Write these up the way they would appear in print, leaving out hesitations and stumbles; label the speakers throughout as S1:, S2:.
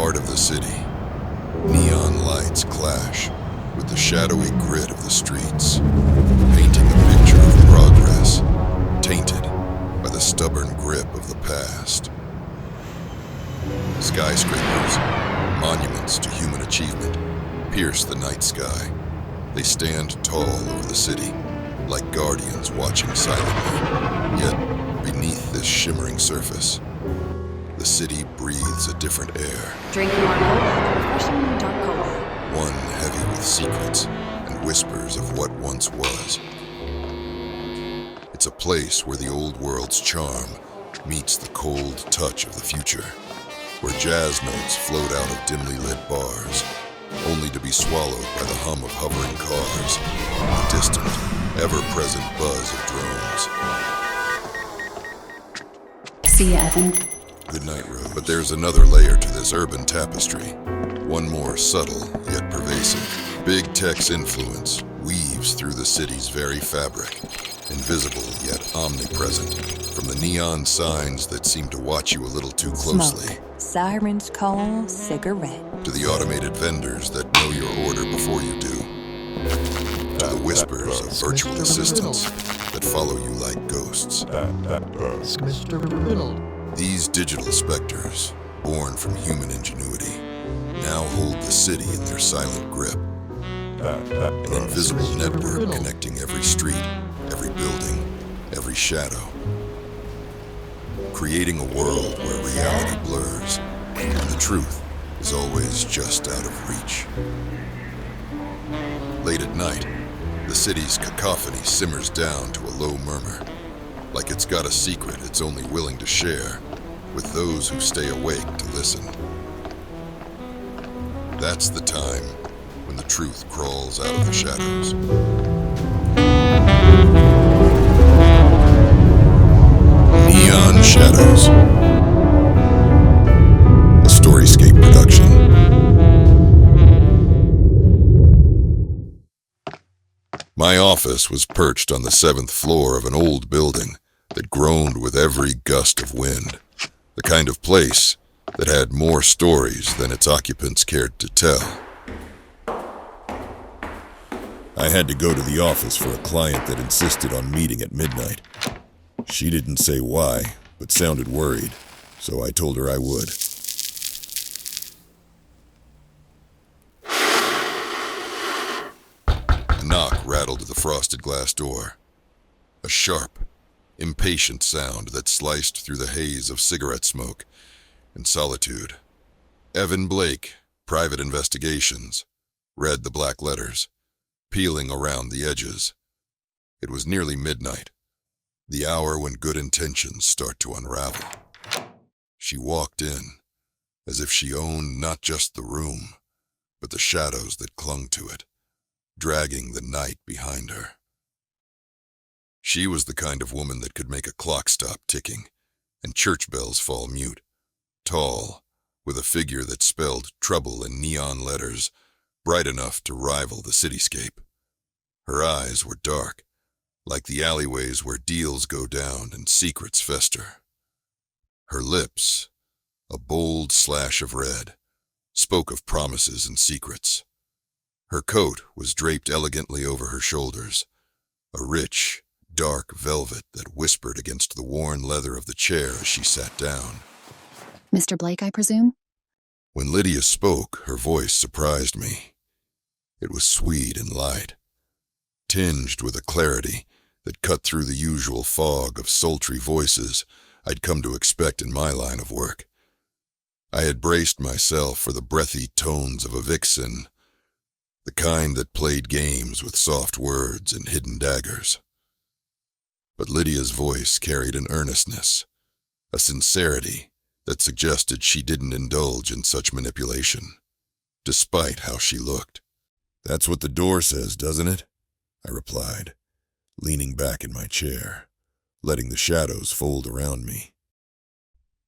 S1: heart of the city, neon lights clash with the shadowy grit of the streets, painting a picture of progress, tainted by the stubborn grip of the past. Skyscrapers, monuments to human achievement, pierce the night sky. They stand tall over the city, like guardians watching silently. Yet, beneath this shimmering surface, the city breathes a different air.
S2: Drink more cola, refreshing dark cola.
S1: One heavy with secrets and whispers of what once was. It's a place where the old world's charm meets the cold touch of the future, where jazz notes float out of dimly lit bars, only to be swallowed by the hum of hovering cars, the distant, ever-present buzz of drones.
S2: See ya, Evan.
S1: Good night, Rose. But there's another layer to this urban tapestry, one more subtle yet pervasive. Big Tech's influence weaves through the city's very fabric, invisible yet omnipresent, from the neon signs that seem to watch you a little too closely.
S2: Smoke. Sirens call, cigarette.
S1: To the automated vendors that know your order before you do. To the whispers of virtual assistants that follow you like ghosts.
S3: Mr. Riddle.
S1: These digital specters, born from human ingenuity, now hold the city in their silent grip. An invisible network connecting every street, every building, every shadow. Creating a world where reality blurs, and the truth is always just out of reach. Late at night, the city's cacophony simmers down to a low murmur, like it's got a secret it's only willing to share with those who stay awake to listen. That's the time when the truth crawls out of the shadows. Neon Shadows, a Storyscape production. My office was perched on the 7th floor of an old building that groaned with every gust of wind, the kind of place that had more stories than its occupants cared to tell. I had to go to the office for a client that insisted on meeting at midnight. She didn't say why, but sounded worried, so I told her I would. A knock rattled the frosted glass door. A sharp, impatient sound that sliced through the haze of cigarette smoke and solitude. Evan Blake, Private Investigations, read the black letters, peeling around the edges. It was nearly midnight, the hour when good intentions start to unravel. She walked in, as if she owned not just the room, but the shadows that clung to it, dragging the night behind her. She was the kind of woman that could make a clock stop ticking and church bells fall mute. Tall, with a figure that spelled trouble in neon letters, bright enough to rival the cityscape. Her eyes were dark, like the alleyways where deals go down and secrets fester. Her lips, a bold slash of red, spoke of promises and secrets. Her coat was draped elegantly over her shoulders, a rich, dark velvet that whispered against the worn leather of the chair as she sat down.
S2: Mr. Blake, I presume?
S1: When Lydia spoke, her voice surprised me. It was sweet and light, tinged with a clarity that cut through the usual fog of sultry voices I'd come to expect in my line of work. I had braced myself for the breathy tones of a vixen, the kind that played games with soft words and hidden daggers. But Lydia's voice carried an earnestness, a sincerity that suggested she didn't indulge in such manipulation, despite how she looked. "That's what the door says, doesn't it?" I replied, leaning back in my chair, letting the shadows fold around me.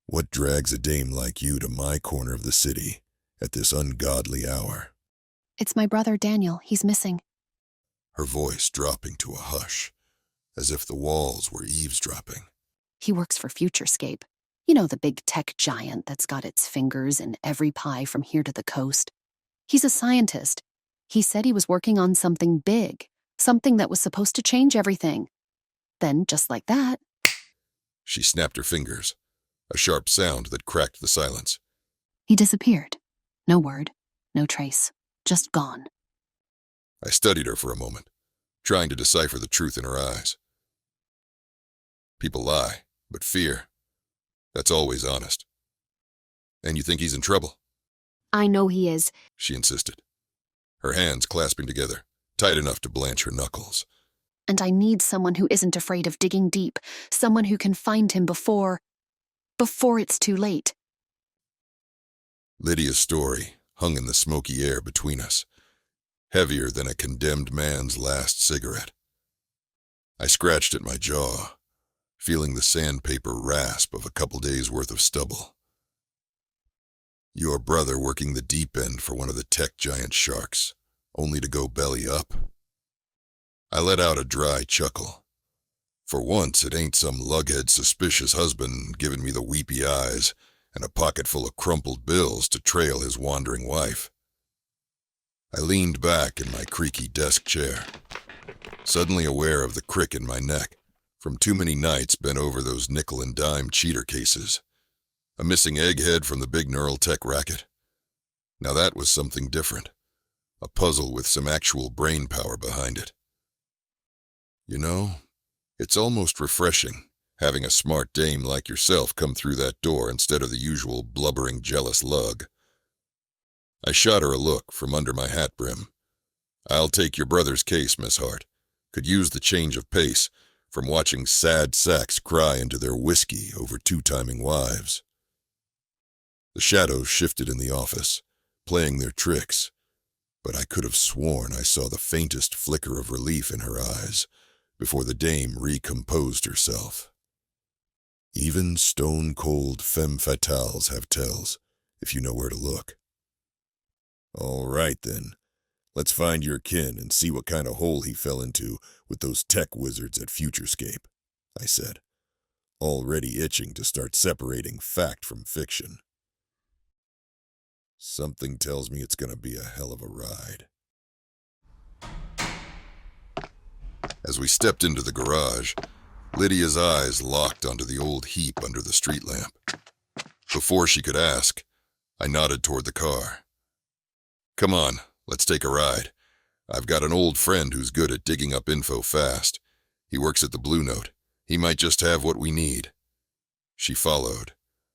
S1: "What drags a dame like you to my corner of the city at this ungodly hour?"
S2: It's my brother, Daniel. He's missing.
S1: Her voice dropping to a hush, as if the walls were eavesdropping.
S2: He works for Futurescape. You know, the big tech giant that's got its fingers in every pie from here to the coast. He's a scientist. He said he was working on something big, something that was supposed to change everything. Then, just like that,
S1: She snapped her fingers, a sharp sound that cracked the silence.
S2: he disappeared. No word, no trace, just gone.
S1: I studied her for a moment, trying to decipher the truth in her eyes. People lie, but fear, that's always honest. And you think he's in trouble?
S2: I know he is.
S1: She insisted, her hands clasping together, tight enough to blanch her knuckles.
S2: And I need someone who isn't afraid of digging deep, someone who can find him before it's too late.
S1: Lydia's story hung in the smoky air between us, heavier than a condemned man's last cigarette. I scratched at my jaw, feeling the sandpaper rasp of a couple days' worth of stubble. Your brother working the deep end for one of the tech giant sharks, only to go belly up. I let out a dry chuckle. For once, it ain't some lughead suspicious husband giving me the weepy eyes and a pocket full of crumpled bills to trail his wandering wife. I leaned back in my creaky desk chair, suddenly aware of the crick in my neck from too many nights bent over those nickel and dime cheater cases. A missing egghead from the big neural tech racket. Now that was something different, a puzzle with some actual brain power behind it. You know, it's almost refreshing having a smart dame like yourself come through that door instead of the usual blubbering, jealous lug. I shot her a look from under my hat brim. I'll take your brother's case, Miss Hart. Could use the change of pace from watching sad sacks cry into their whiskey over two-timing wives. The shadows shifted in the office, playing their tricks, but I could have sworn I saw the faintest flicker of relief in her eyes before the dame recomposed herself. Even stone-cold femme fatales have tells, if you know where to look. All right, then. Let's find your kin and see what kind of hole he fell into with those tech wizards at Futurescape, I said, already itching to start separating fact from fiction. Something tells me it's going to be a hell of a ride. As we stepped into the garage, Lydia's eyes locked onto the old heap under the street lamp. Before she could ask, I nodded toward the car. Come on, let's take a ride. I've got an old friend who's good at digging up info fast. He works at the Blue Note. He might just have what we need. She followed,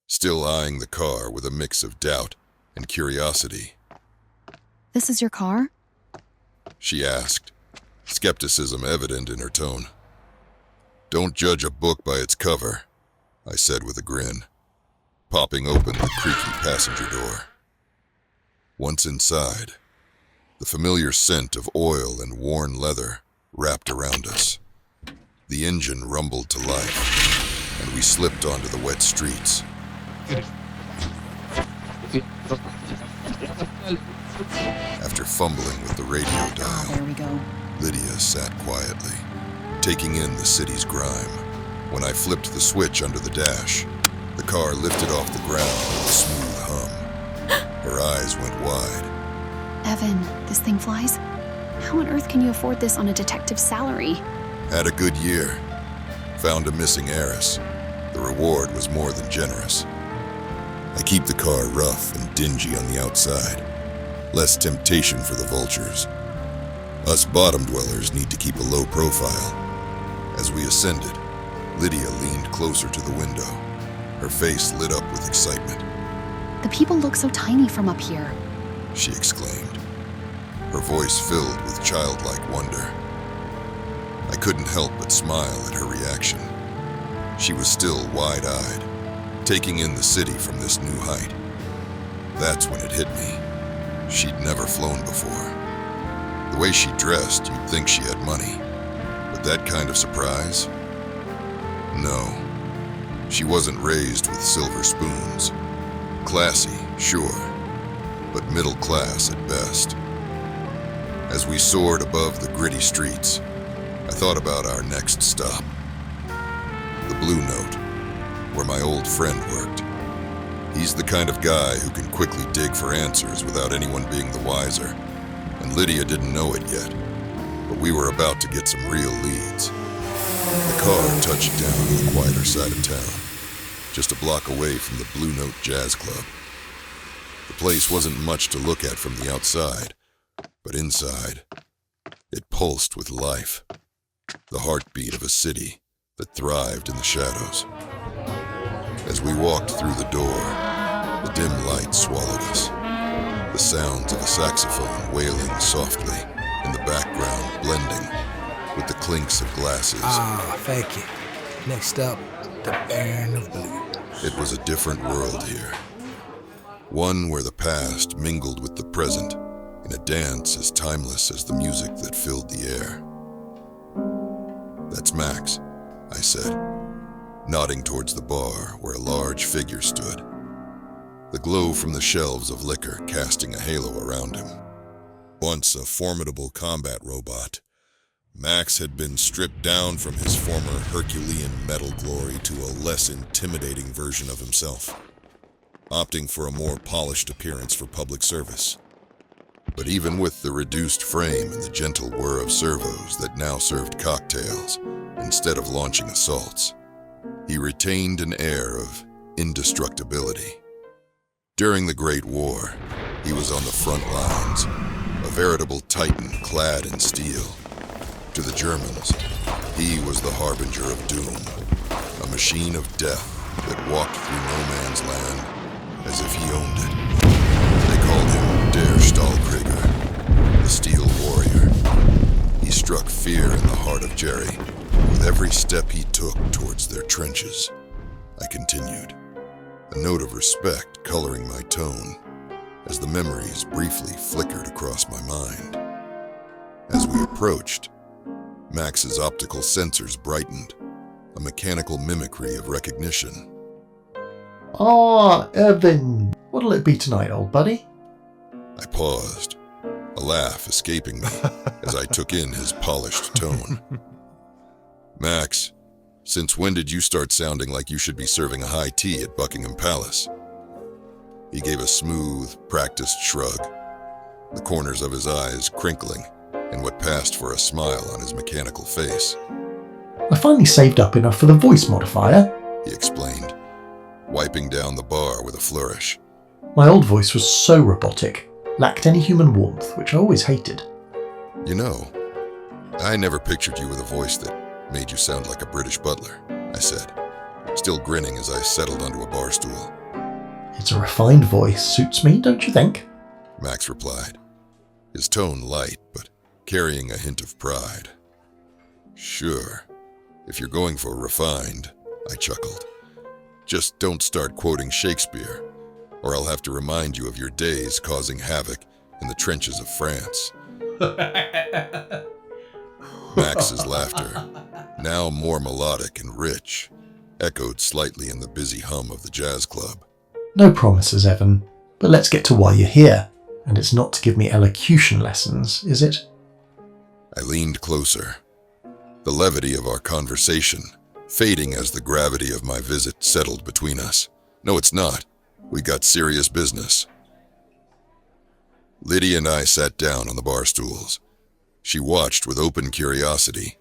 S1: still eyeing the car with a mix of doubt and curiosity.
S2: This is your car?
S1: She asked, skepticism evident in her tone. Don't judge a book by its cover, I said with a grin, popping open the creaky passenger door. Once inside, the familiar scent of oil and worn leather wrapped around us. The engine rumbled to life, and we slipped onto the wet streets. After fumbling with the radio dial,
S2: There we go.
S1: Lydia sat quietly, taking in the city's grime. When I flipped the switch under the dash, the car lifted off the ground with a smooth hum. Her eyes went wide.
S2: Evan, this thing flies? How on earth can you afford this on a detective's salary?
S1: Had a good year. Found a missing heiress. The reward was more than generous. I keep the car rough and dingy on the outside. Less temptation for the vultures. Us bottom dwellers need to keep a low profile. As we ascended, Lydia leaned closer to the window, her face lit up with excitement.
S2: The people look so tiny from up here.
S1: She exclaimed, her voice filled with childlike wonder. I couldn't help but smile at her reaction. She was still wide-eyed, taking in the city from this new height. That's when it hit me. She'd never flown before. The way she dressed, you'd think she had money. But that kind of surprise? No. She wasn't raised with silver spoons. Classy, sure, but middle class at best. As we soared above the gritty streets, I thought about our next stop. The Blue Note. where my old friend worked. He's the kind of guy who can quickly dig for answers without anyone being the wiser, and Lydia didn't know it yet, but we were about to get some real leads. The car touched down on the quieter side of town, just a block away from the Blue Note Jazz Club. The place wasn't much to look at from the outside, but inside, it pulsed with life, the heartbeat of a city that thrived in the shadows. As we walked through the door, the dim light swallowed us, the sounds of a saxophone wailing softly in the background blending with the clinks of glasses.
S4: Thank you. Next up, the Baron of Blue.
S1: It was a different world here. One where the past mingled with the present in a dance as timeless as the music that filled the air. "That's Max," I said, nodding towards the bar where a large figure stood, the glow from the shelves of liquor casting a halo around him. Once a formidable combat robot, Max had been stripped down from his former Herculean metal glory to a less intimidating version of himself, opting for a more polished appearance for public service. But even with the reduced frame and the gentle whir of servos that now served cocktails instead of launching assaults, he retained an air of indestructibility. During the Great War, he was on the front lines, a veritable titan clad in steel. To the Germans, he was the harbinger of doom, a machine of death that walked through no man's land as if he owned it. They called him Der Stahlkrieger, the Steel Warrior. He struck fear in the heart of Jerry with every step he took towards their trenches. I continued, a note of respect coloring my tone as the memories briefly flickered across my mind. As we approached, Max's optical sensors brightened, a mechanical mimicry of recognition.
S3: Evan, what'll it be tonight, old buddy?
S1: I paused, a laugh escaping me as I took in his polished tone. "Max, since when did you start sounding like you should be serving a high tea at Buckingham Palace?" He gave a smooth, practiced shrug, the corners of his eyes crinkling in what passed for a smile on his mechanical face.
S3: I finally saved up enough for the voice modifier,
S1: He explained, wiping down the bar with a flourish.
S3: My old voice was so robotic, lacked any human warmth, which I always hated.
S1: "You know, I never pictured you with a voice that made you sound like a British butler," I said, still grinning as I settled onto a bar stool.
S3: It's a refined voice, suits me, don't you think?
S1: Max replied, his tone light but carrying a hint of pride. "Sure, if you're going for refined," I chuckled. "Just don't start quoting Shakespeare, or I'll have to remind you of your days causing havoc in the trenches of France." Max's laughter, now more melodic and rich, echoed slightly in the busy hum of the jazz club.
S3: No promises, Evan, but let's get to why you're here. And it's not to give me elocution lessons, is it?
S1: I leaned closer, the levity of our conversation fading as the gravity of my visit settled between us. "No, it's not. We got serious business." Lydia and I sat down on the bar stools. She watched with open curiosity,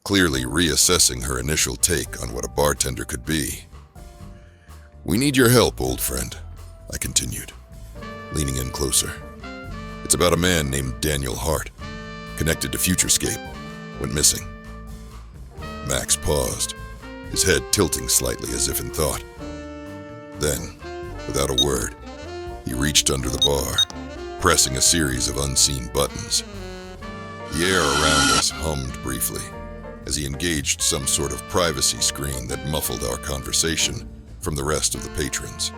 S1: clearly reassessing her initial take on what a bartender could be. "We need your help, old friend," I continued, leaning in closer. "It's about a man named Daniel Hart, connected to Futurescape, went missing." Max paused, his head tilting slightly as if in thought. Then, without a word, he reached under the bar, pressing a series of unseen buttons. The air around us hummed briefly as he engaged some sort of privacy screen that muffled our conversation from the rest of the patrons.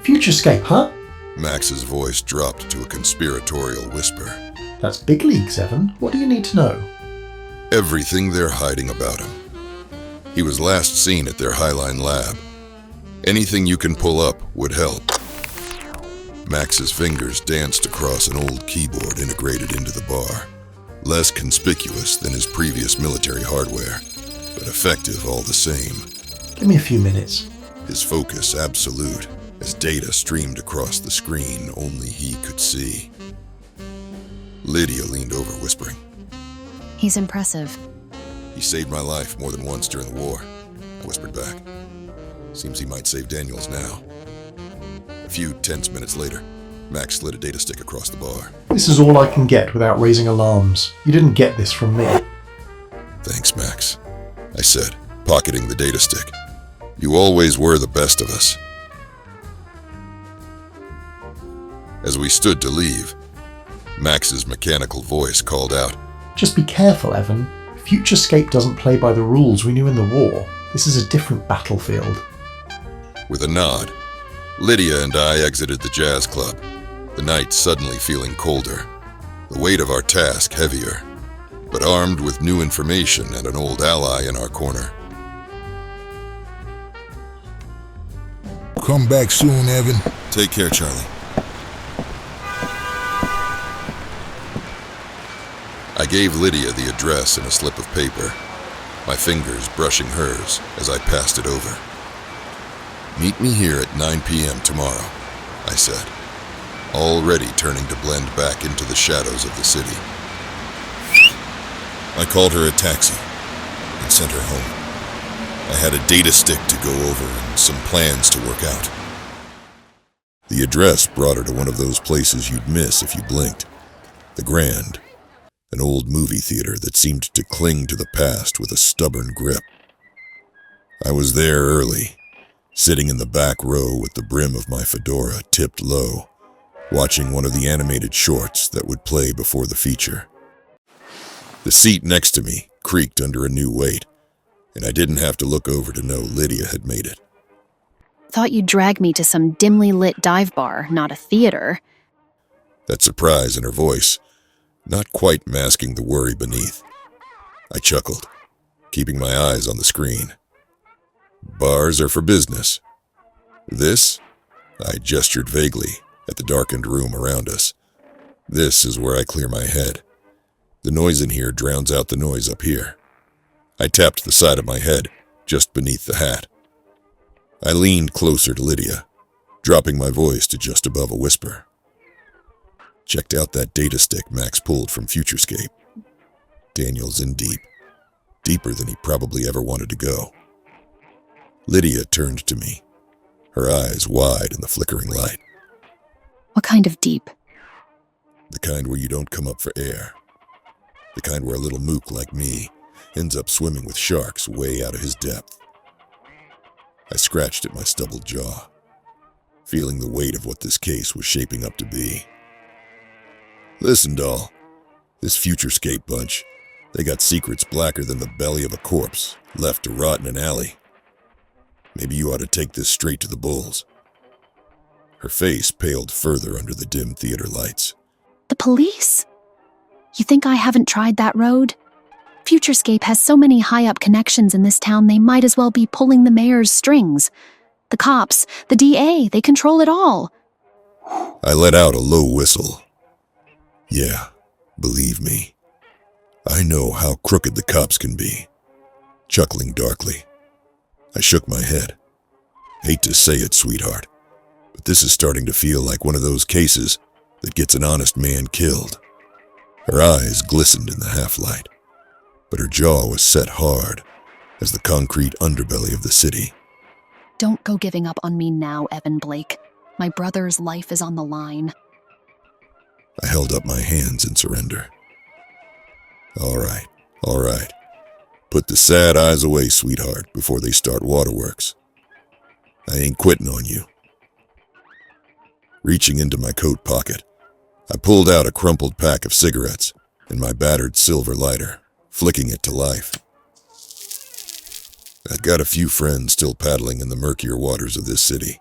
S3: Futurescape, huh?
S1: Max's voice dropped to a conspiratorial whisper.
S3: That's big leagues, Evan. What do you need to know?
S1: Everything they're hiding about him. He was last seen at their Highline lab. Anything you can pull up would help. Max's fingers danced across an old keyboard integrated into the bar, less conspicuous than his previous military hardware, but effective all the same.
S3: Give me a few minutes.
S1: his focus absolute, as data streamed across the screen only he could see. Lydia leaned over, whispering.
S2: He's impressive.
S1: He saved my life more than once during the war, I whispered back. Seems he might save Daniel's now. A few tense minutes later, Max slid a data stick across the bar.
S3: This is all I can get without raising alarms. You didn't get this from me.
S1: Thanks, Max, I said, pocketing the data stick. You always were the best of us. As we stood to leave, Max's mechanical voice called out,
S3: Just be careful, Evan. Futurescape doesn't play by the rules we knew in the war. This is a different battlefield.
S1: With a nod, Lydia and I exited the jazz club, the night suddenly feeling colder, the weight of our task heavier, but armed with new information and an old ally in our corner.
S5: Come back soon, Evan.
S1: Take care, Charlie. I gave Lydia the address in a slip of paper, my fingers brushing hers as I passed it over. Meet me here at 9 p.m. tomorrow, I said, already turning to blend back into the shadows of the city. I called her a taxi and sent her home. I had a data stick to go over and some plans to work out. The address brought her to one of those places you'd miss if you blinked. The Grand, an old movie theater that seemed to cling to the past with a stubborn grip. I was there early, sitting in the back row with the brim of my fedora tipped low, watching one of the animated shorts that would play before the feature. The seat next to me creaked under a new weight, and I didn't have to look over to know Lydia had made it.
S2: Thought you'd drag me to some dimly lit dive bar, not a theater.
S1: That surprise in her voice, not quite masking the worry beneath. I chuckled, keeping my eyes on the screen. Bars are for business. This, I gestured vaguely at the darkened room around us. This is where I clear my head. The noise in here drowns out the noise up here. I tapped the side of my head, just beneath the hat. I leaned closer to Lydia, dropping my voice to just above a whisper. Checked out that data stick Max pulled from Futurescape. Daniel's in deep. Deeper than he probably ever wanted to go. Lydia turned to me, her eyes wide in the flickering light.
S2: What kind of deep?
S1: The kind where you don't come up for air. The kind where a little mook like me ends up swimming with sharks way out of his depth. I scratched at my stubbled jaw, feeling the weight of what this case was shaping up to be. Listen, doll, this Futurescape bunch, they got secrets blacker than the belly of a corpse, left to rot in an alley. Maybe you ought to take this straight to the bulls. Her face paled further under the dim theater lights.
S2: The police? You think I haven't tried that road? Futurescape has so many high-up connections in this town they might as well be pulling the mayor's strings. The cops, the DA, they control it all.
S1: I let out a low whistle. Yeah, believe me. I know how crooked the cops can be. Chuckling darkly, I shook my head. Hate to say it, sweetheart, but this is starting to feel like one of those cases that gets an honest man killed. Her eyes glistened in the half-light, but her jaw was set hard as the concrete underbelly of the city.
S2: Don't go giving up on me now, Evan Blake. My brother's life is on the line.
S1: I held up my hands in surrender. All right. Put the sad eyes away, sweetheart, before they start waterworks. I ain't quitting on you. Reaching into my coat pocket, I pulled out a crumpled pack of cigarettes and my battered silver lighter, flicking it to life. I've got a few friends still paddling in the murkier waters of this city.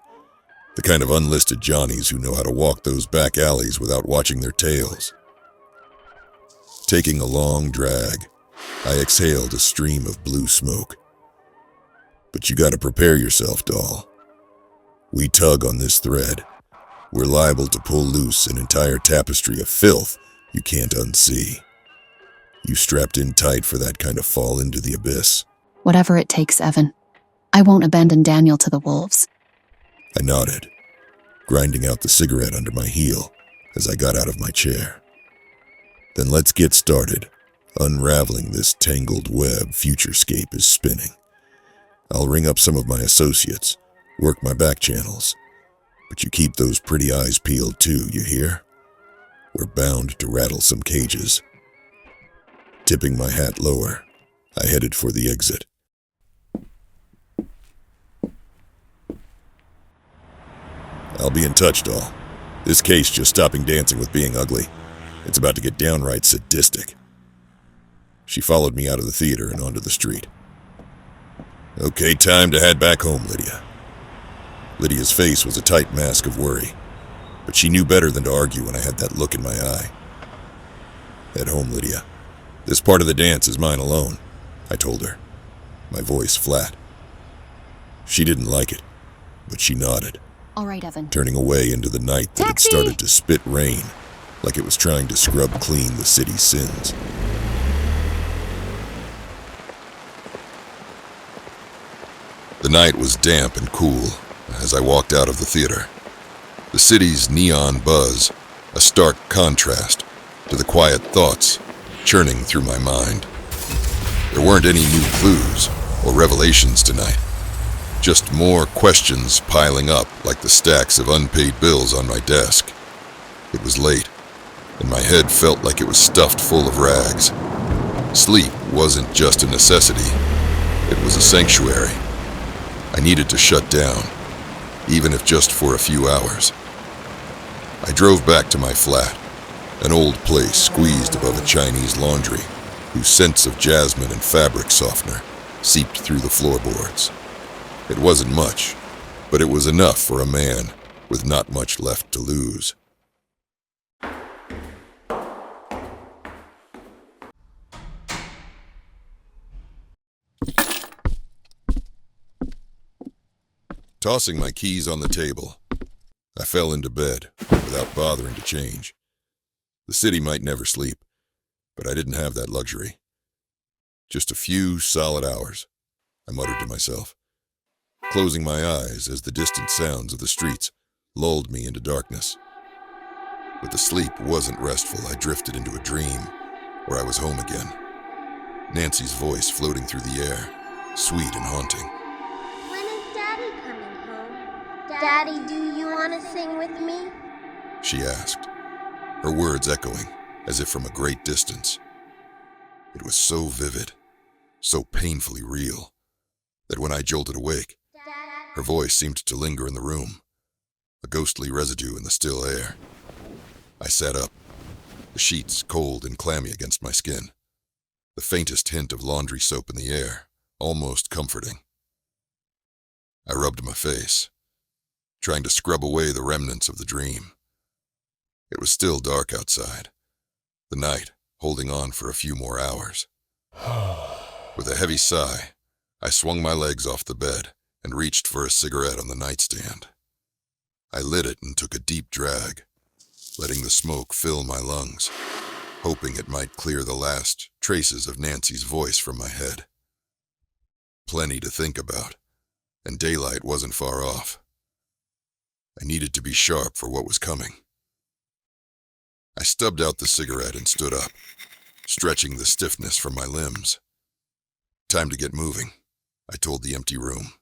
S1: The kind of unlisted Johnnies who know how to walk those back alleys without watching their tails. Taking a long drag, I exhaled a stream of blue smoke. But you gotta prepare yourself, doll. We tug on this thread. We're liable to pull loose an entire tapestry of filth you can't unsee. You strapped in tight for that kind of fall into the abyss?
S2: Whatever it takes, Evan. I won't abandon Daniel to the wolves.
S1: I nodded, grinding out the cigarette under my heel as I got out of my chair. Then let's get started, unraveling this tangled web Futurescape is spinning. I'll ring up some of my associates, work my back channels, but you keep those pretty eyes peeled too, you hear? We're bound to rattle some cages. Tipping my hat lower, I headed for the exit. I'll be in touch, doll. This case just stopping dancing with being ugly. It's about to get downright sadistic. She followed me out of the theater and onto the street. Okay, time to head back home, Lydia. Lydia's face was a tight mask of worry, but she knew better than to argue when I had that look in my eye. Head home, Lydia. This part of the dance is mine alone, I told her, my voice flat. She didn't like it, but she nodded.
S2: All right, Evan.
S1: Turning away into the night that had started to spit rain, like it was trying to scrub clean the city's sins. The night was damp and cool as I walked out of the theater. The city's neon buzz, a stark contrast to the quiet thoughts churning through my mind. There weren't any new clues or revelations tonight. Just more questions piling up like the stacks of unpaid bills on my desk. It was late, and my head felt like it was stuffed full of rags. Sleep wasn't just a necessity, it was a sanctuary. I needed to shut down, even if just for a few hours. I drove back to my flat, an old place squeezed above a Chinese laundry, whose scents of jasmine and fabric softener seeped through the floorboards. It wasn't much, but it was enough for a man with not much left to lose. Tossing my keys on the table, I fell into bed without bothering to change. The city might never sleep, but I didn't have that luxury. Just a few solid hours, I muttered to myself, closing my eyes as the distant sounds of the streets lulled me into darkness. But the sleep wasn't restful. I drifted into a dream where I was home again. Nancy's voice floating through the air, sweet and haunting.
S5: When is Daddy coming home? Daddy, do you want to sing with me?
S1: She asked, her words echoing as if from a great distance. It was so vivid, so painfully real, that when I jolted awake, her voice seemed to linger in the room, a ghostly residue in the still air. I sat up, the sheets cold and clammy against my skin, the faintest hint of laundry soap in the air, almost comforting. I rubbed my face, trying to scrub away the remnants of the dream. It was still dark outside, the night holding on for a few more hours. With a heavy sigh, I swung my legs off the bed and reached for a cigarette on the nightstand. I lit it and took a deep drag, letting the smoke fill my lungs, hoping it might clear the last traces of Nancy's voice from my head. Plenty to think about, and daylight wasn't far off. I needed to be sharp for what was coming. I stubbed out the cigarette and stood up, stretching the stiffness from my limbs. Time to get moving, I told the empty room.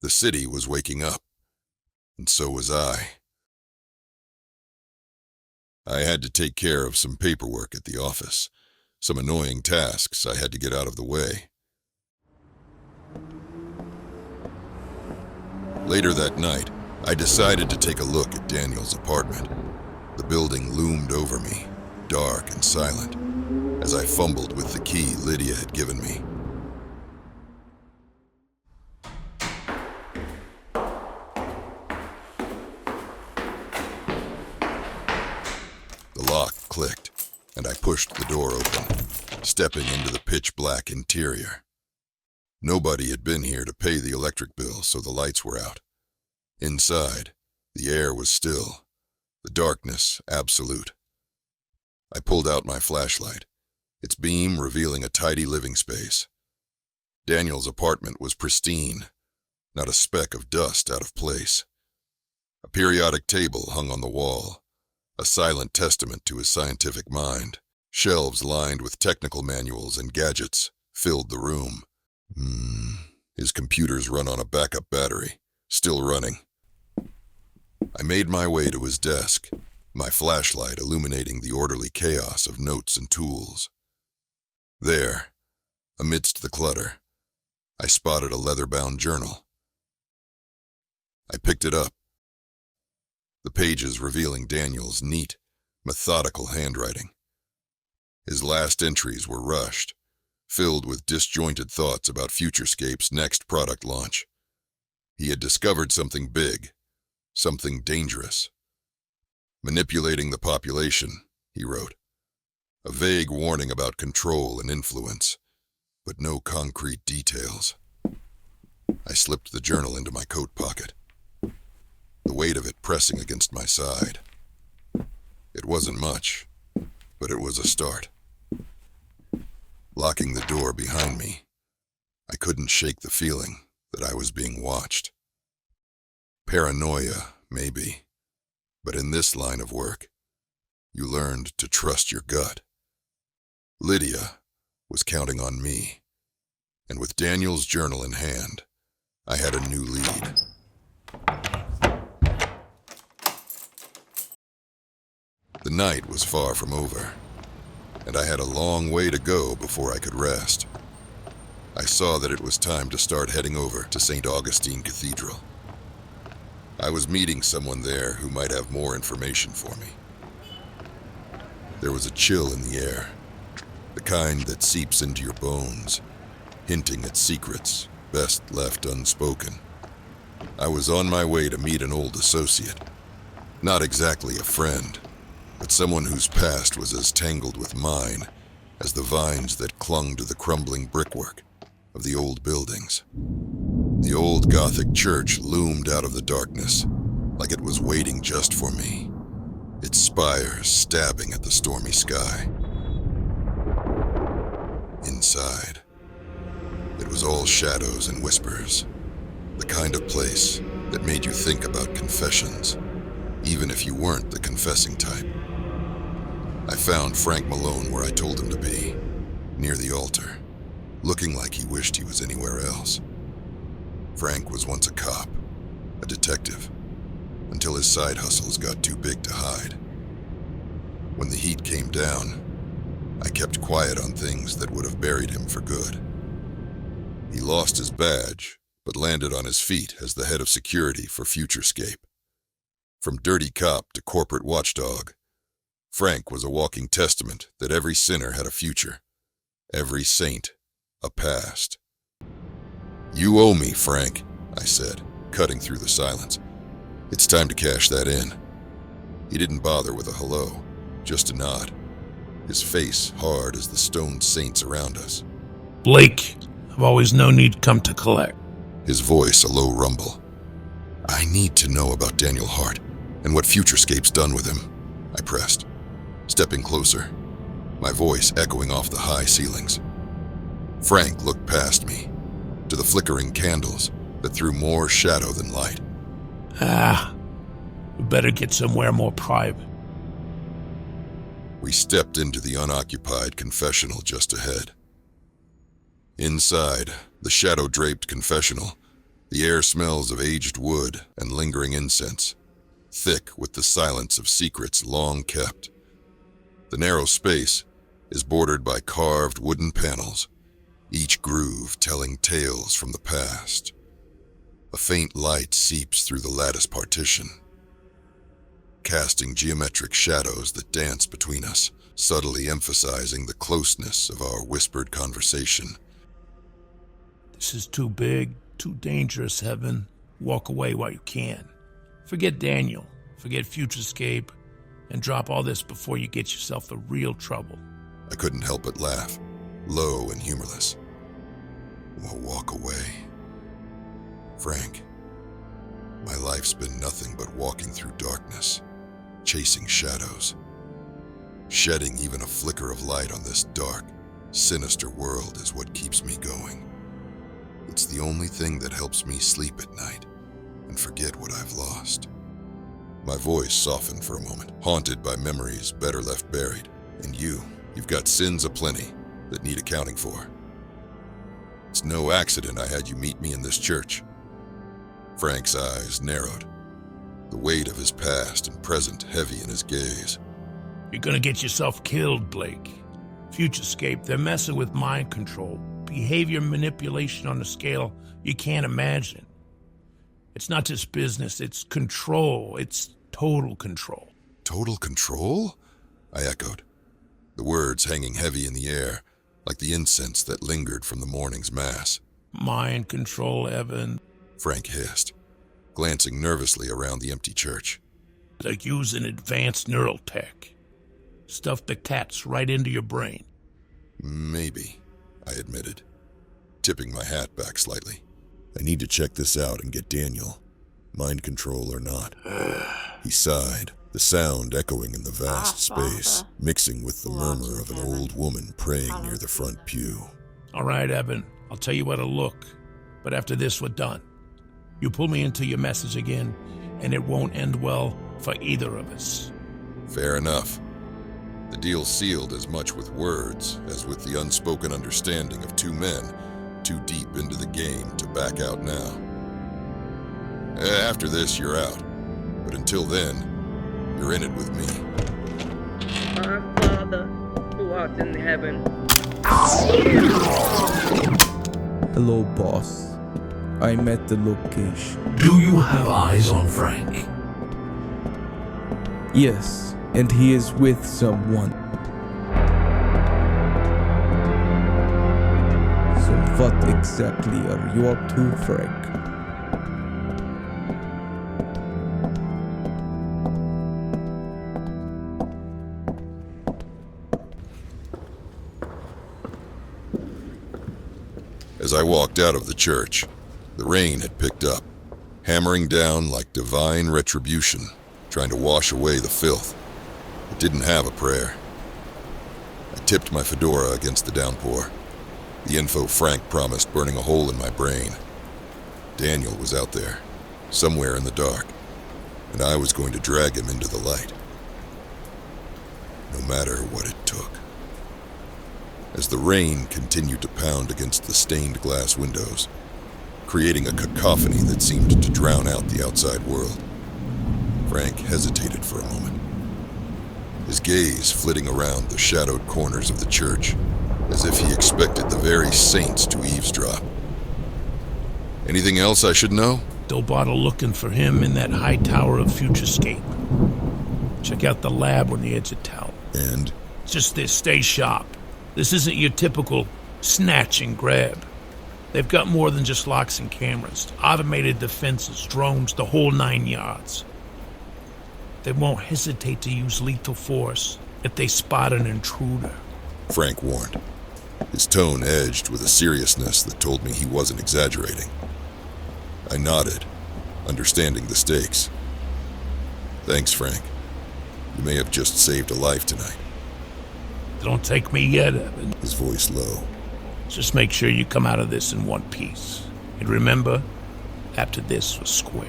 S1: The city was waking up, and so was I. I had to take care of some paperwork at the office, some annoying tasks I had to get out of the way. Later that night, I decided to take a look at Daniel's apartment. The building loomed over me, dark and silent, as I fumbled with the key Lydia had given me. The lock clicked, and I pushed the door open, stepping into the pitch-black interior. Nobody had been here to pay the electric bill, so the lights were out. Inside, the air was still, the darkness absolute. I pulled out my flashlight, its beam revealing a tidy living space. Daniel's apartment was pristine, not a speck of dust out of place. A periodic table hung on the wall, a silent testament to his scientific mind. Shelves lined with technical manuals and gadgets filled the room. His computer's run on a backup battery, still running. I made my way to his desk, my flashlight illuminating the orderly chaos of notes and tools. There, amidst the clutter, I spotted a leather-bound journal. I picked it up, the pages revealing Daniel's neat, methodical handwriting. His last entries were rushed, filled with disjointed thoughts about Futurescape's next product launch. He had discovered something big, something dangerous. Manipulating the population, he wrote. A vague warning about control and influence, but no concrete details. I slipped the journal into my coat pocket, the weight of it pressing against my side. It wasn't much, but it was a start. Locking the door behind me, I couldn't shake the feeling that I was being watched. Paranoia, maybe, but in this line of work, you learned to trust your gut. Lydia was counting on me, and with Daniel's journal in hand, I had a new lead. The night was far from over, and I had a long way to go before I could rest. I saw that it was time to start heading over to St. Augustine Cathedral. I was meeting someone there who might have more information for me. There was a chill in the air, the kind that seeps into your bones, hinting at secrets best left unspoken. I was on my way to meet an old associate, not exactly a friend, but someone whose past was as tangled with mine as the vines that clung to the crumbling brickwork of the old buildings. The old Gothic church loomed out of the darkness, like it was waiting just for me, its spires stabbing at the stormy sky. Inside, it was all shadows and whispers, the kind of place that made you think about confessions, even if you weren't the confessing type. I found Frank Malone where I told him to be, near the altar, looking like he wished he was anywhere else. Frank was once a cop, a detective, until his side hustles got too big to hide. When the heat came down, I kept quiet on things that would have buried him for good. He lost his badge, but landed on his feet as the head of security for Futurescape. From dirty cop to corporate watchdog, Frank was a walking testament that every sinner had a future, every saint a past. "You owe me, Frank," I said, cutting through the silence. "It's time to cash that in." He didn't bother with a hello, just a nod, his face hard as the stone saints around us.
S4: Blake, I've always known you'd come to collect.
S1: His voice a low rumble. "I need to know about Daniel Hart and what Futurescape's done with him," I pressed, stepping closer, my voice echoing off the high ceilings. Frank looked past me, to the flickering candles that threw more shadow than light.
S4: We better get somewhere more private.
S1: We stepped into the unoccupied confessional just ahead. Inside, the shadow-draped confessional, the air smells of aged wood and lingering incense, thick with the silence of secrets long kept. The narrow space is bordered by carved wooden panels, each groove telling tales from the past. A faint light seeps through the lattice partition, casting geometric shadows that dance between us, subtly emphasizing the closeness of our whispered conversation.
S4: This is too big, too dangerous, Heaven. Walk away while you can. Forget Daniel, forget Futurescape, and drop all this before you get yourself in real trouble.
S1: I couldn't help but laugh, low and humorless. "Well, walk away. Frank, my life's been nothing but walking through darkness, chasing shadows. Shedding even a flicker of light on this dark, sinister world is what keeps me going. It's the only thing that helps me sleep at night and forget what I've lost. My voice softened for a moment, haunted by memories better left buried. And you've got sins aplenty that need accounting for. It's no accident I had you meet me in this church. Frank's eyes narrowed, the weight of his past and present heavy in his gaze.
S4: You're gonna get yourself killed, Blake. Futurescape, they're messing with mind control, behavior manipulation on a scale you can't imagine. It's not just business, it's control. It's total control.
S1: Total control? I echoed, the words hanging heavy in the air, like the incense that lingered from the morning's mass.
S4: Mind control, Evan.
S1: Frank hissed, glancing nervously around the empty church.
S4: Like using advanced neural tech. Stuff that taps right into your brain.
S1: Maybe, I admitted, tipping my hat back slightly. I need to check this out and get Daniel, mind control or not. He sighed, the sound echoing in the vast space, mixing with the murmur of an old woman praying near the front pew.
S4: All right, Evan, I'll tell you where to look, but after this we're done. You pull me into your message again, and it won't end well for either of us.
S1: Fair enough. The deal's sealed as much with words as with the unspoken understanding of two men too deep into the game to back out now. After this, you're out. But until then, you're in it with me.
S6: Our Father, who art in heaven.
S7: Hello, boss. I'm at the location.
S8: Do you have eyes on Frank?
S7: Yes, and he is with someone. So what exactly are you up to, Frank?
S1: As I walked out of the church, the rain had picked up, hammering down like divine retribution, trying to wash away the filth. It didn't have a prayer. I tipped my fedora against the downpour, the info Frank promised burning a hole in my brain. Daniel was out there, somewhere in the dark, and I was going to drag him into the light, no matter what it took. As the rain continued to pound against the stained glass windows, creating a cacophony that seemed to drown out the outside world, Frank hesitated for a moment, his gaze flitting around the shadowed corners of the church, as if he expected the very saints to eavesdrop. Anything else I should know?
S4: Don't bother looking for him in that high tower of Futurescape. Check out the lab on the edge of town.
S1: And?
S4: Just this, stay sharp. This isn't your typical snatch and grab. They've got more than just locks and cameras. Automated defenses, drones, the whole 9 yards. They won't hesitate to use lethal force if they spot an intruder.
S1: Frank warned, his tone edged with a seriousness that told me he wasn't exaggerating. I nodded, understanding the stakes. Thanks, Frank. You may have just saved a life tonight.
S4: Don't take me yet, Evan.
S1: His voice low.
S4: Just make sure you come out of this in one piece. And remember, after this was square.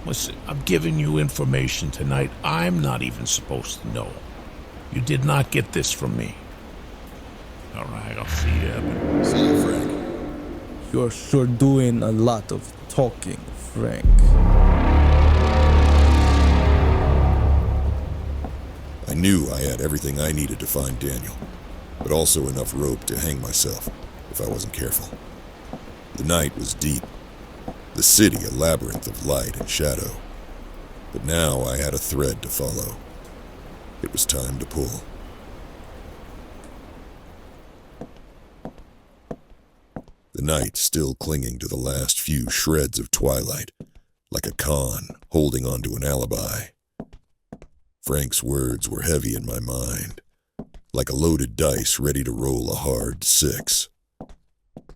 S4: Listen, I'm giving you information tonight I'm not even supposed to know. You did not get this from me. All right, I'll see you, Evan.
S1: See you, Frank.
S7: You're sure doing a lot of talking, Frank.
S1: I knew I had everything I needed to find Daniel, but also enough rope to hang myself if I wasn't careful. The night was deep, the city a labyrinth of light and shadow, but now I had a thread to follow. It was time to pull. The night still clinging to the last few shreds of twilight, like a con holding onto an alibi. Frank's words were heavy in my mind, like a loaded dice ready to roll a hard 6.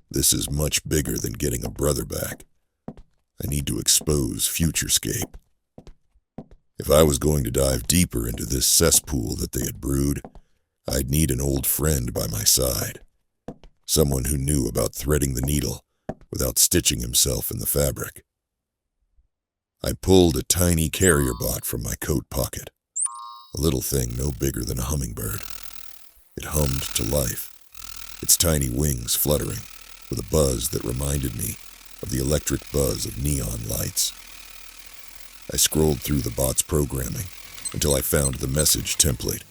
S1: This is much bigger than getting a brother back. I need to expose Futurescape. If I was going to dive deeper into this cesspool that they had brewed, I'd need an old friend by my side. Someone who knew about threading the needle without stitching himself in the fabric. I pulled a tiny carrier bot from my coat pocket, a little thing no bigger than a hummingbird. It hummed to life, its tiny wings fluttering with a buzz that reminded me of the electric buzz of neon lights. I scrolled through the bot's programming until I found the message template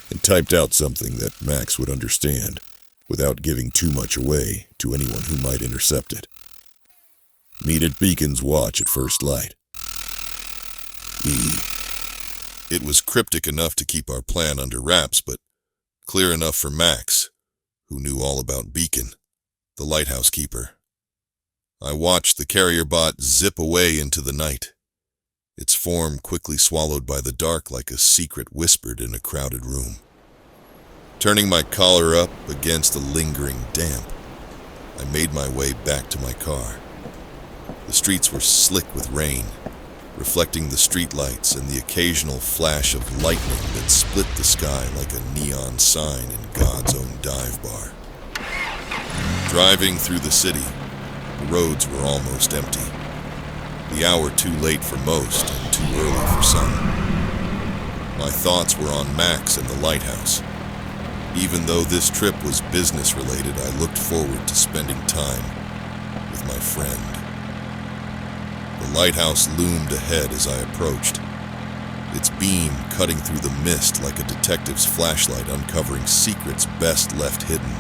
S1: and typed out something that Max would understand without giving too much away to anyone who might intercept it. Meet at Beacon's watch at first light. E. It was cryptic enough to keep our plan under wraps, but clear enough for Max, who knew all about Beacon, the lighthouse keeper. I watched the carrier bot zip away into the night, its form quickly swallowed by the dark like a secret whispered in a crowded room. Turning my collar up against the lingering damp, I made my way back to my car. The streets were slick with rain, reflecting the streetlights and the occasional flash of lightning that split the sky like a neon sign in God's own dive bar. Driving through the city, the roads were almost empty. The hour too late for most and too early for some. My thoughts were on Max and the lighthouse. Even though this trip was business-related, I looked forward to spending time with my friend. The lighthouse loomed ahead as I approached, its beam cutting through the mist like a detective's flashlight uncovering secrets best left hidden.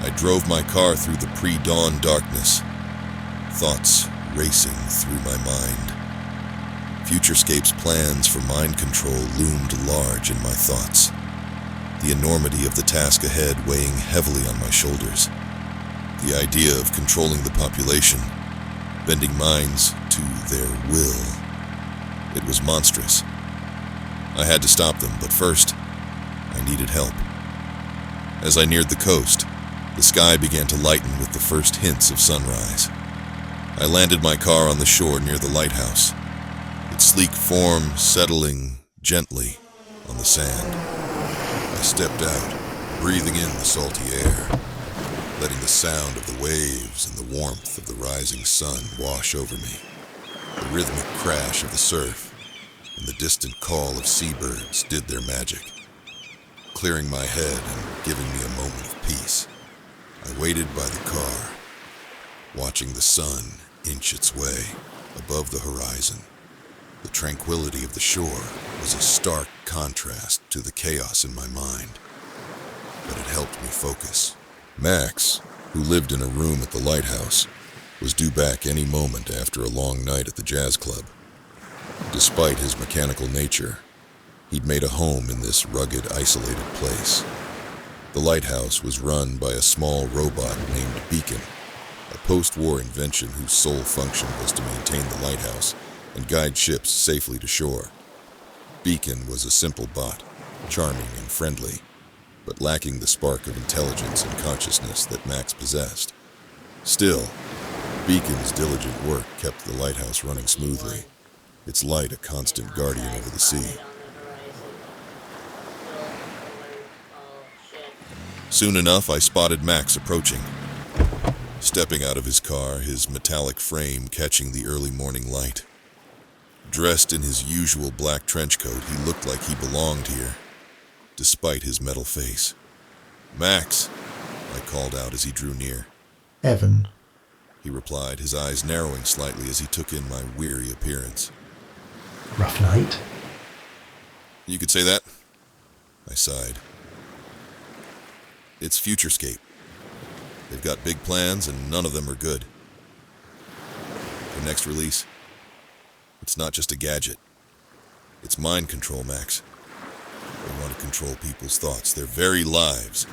S1: I drove my car through the pre-dawn darkness, thoughts racing through my mind. Futurescape's plans for mind control loomed large in my thoughts, the enormity of the task ahead weighing heavily on my shoulders. The idea of controlling the population, bending minds to their will. It was monstrous. I had to stop them, but first, I needed help. As I neared the coast, the sky began to lighten with the first hints of sunrise. I landed my car on the shore near the lighthouse, its sleek form settling gently on the sand. I stepped out, breathing in the salty air, letting the sound of the waves and the warmth of the rising sun wash over me. The rhythmic crash of the surf and the distant call of seabirds did their magic, clearing my head and giving me a moment of peace. I waited by the car, watching the sun inch its way above the horizon. The tranquility of the shore was a stark contrast to the chaos in my mind, but it helped me focus. Max, who lived in a room at the lighthouse, was due back any moment after a long night at the jazz club. Despite his mechanical nature, he'd made a home in this rugged, isolated place. The lighthouse was run by a small robot named Beacon, a post-war invention whose sole function was to maintain the lighthouse and guide ships safely to shore. Beacon was a simple bot, charming and friendly, but lacking the spark of intelligence and consciousness that Max possessed. Still, Beacon's diligent work kept the lighthouse running smoothly, its light a constant guardian over the sea. Soon enough, I spotted Max approaching. Stepping out of his car, his metallic frame catching the early morning light. Dressed in his usual black trench coat, he looked like he belonged here, despite his metal face. "Max," I called out as he drew near.
S3: "Evan,"
S1: he replied, his eyes narrowing slightly as he took in my weary appearance.
S3: "Rough night?"
S1: "You could say that," I sighed. "It's Futurescape. They've got big plans and none of them are good. Their next release, it's not just a gadget. It's mind control, Max. They want to control people's thoughts, their very lives."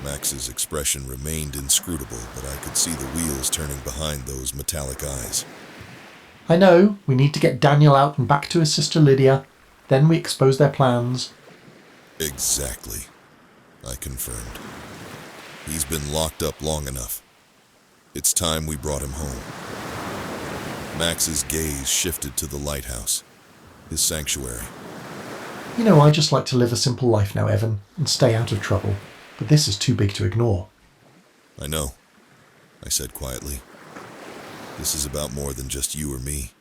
S1: Max's expression remained inscrutable, but I could see the wheels turning behind those metallic eyes.
S3: "I know, we need to get Daniel out and back to his sister Lydia. Then we expose their plans."
S1: "Exactly," I confirmed. "He's been locked up long enough. It's time we brought him home." Max's gaze shifted to the lighthouse, his sanctuary.
S3: "You know, I just like to live a simple life now, Evan, and stay out of trouble. But this is too big to ignore."
S1: "I know. I said quietly. This is about more than just you or me.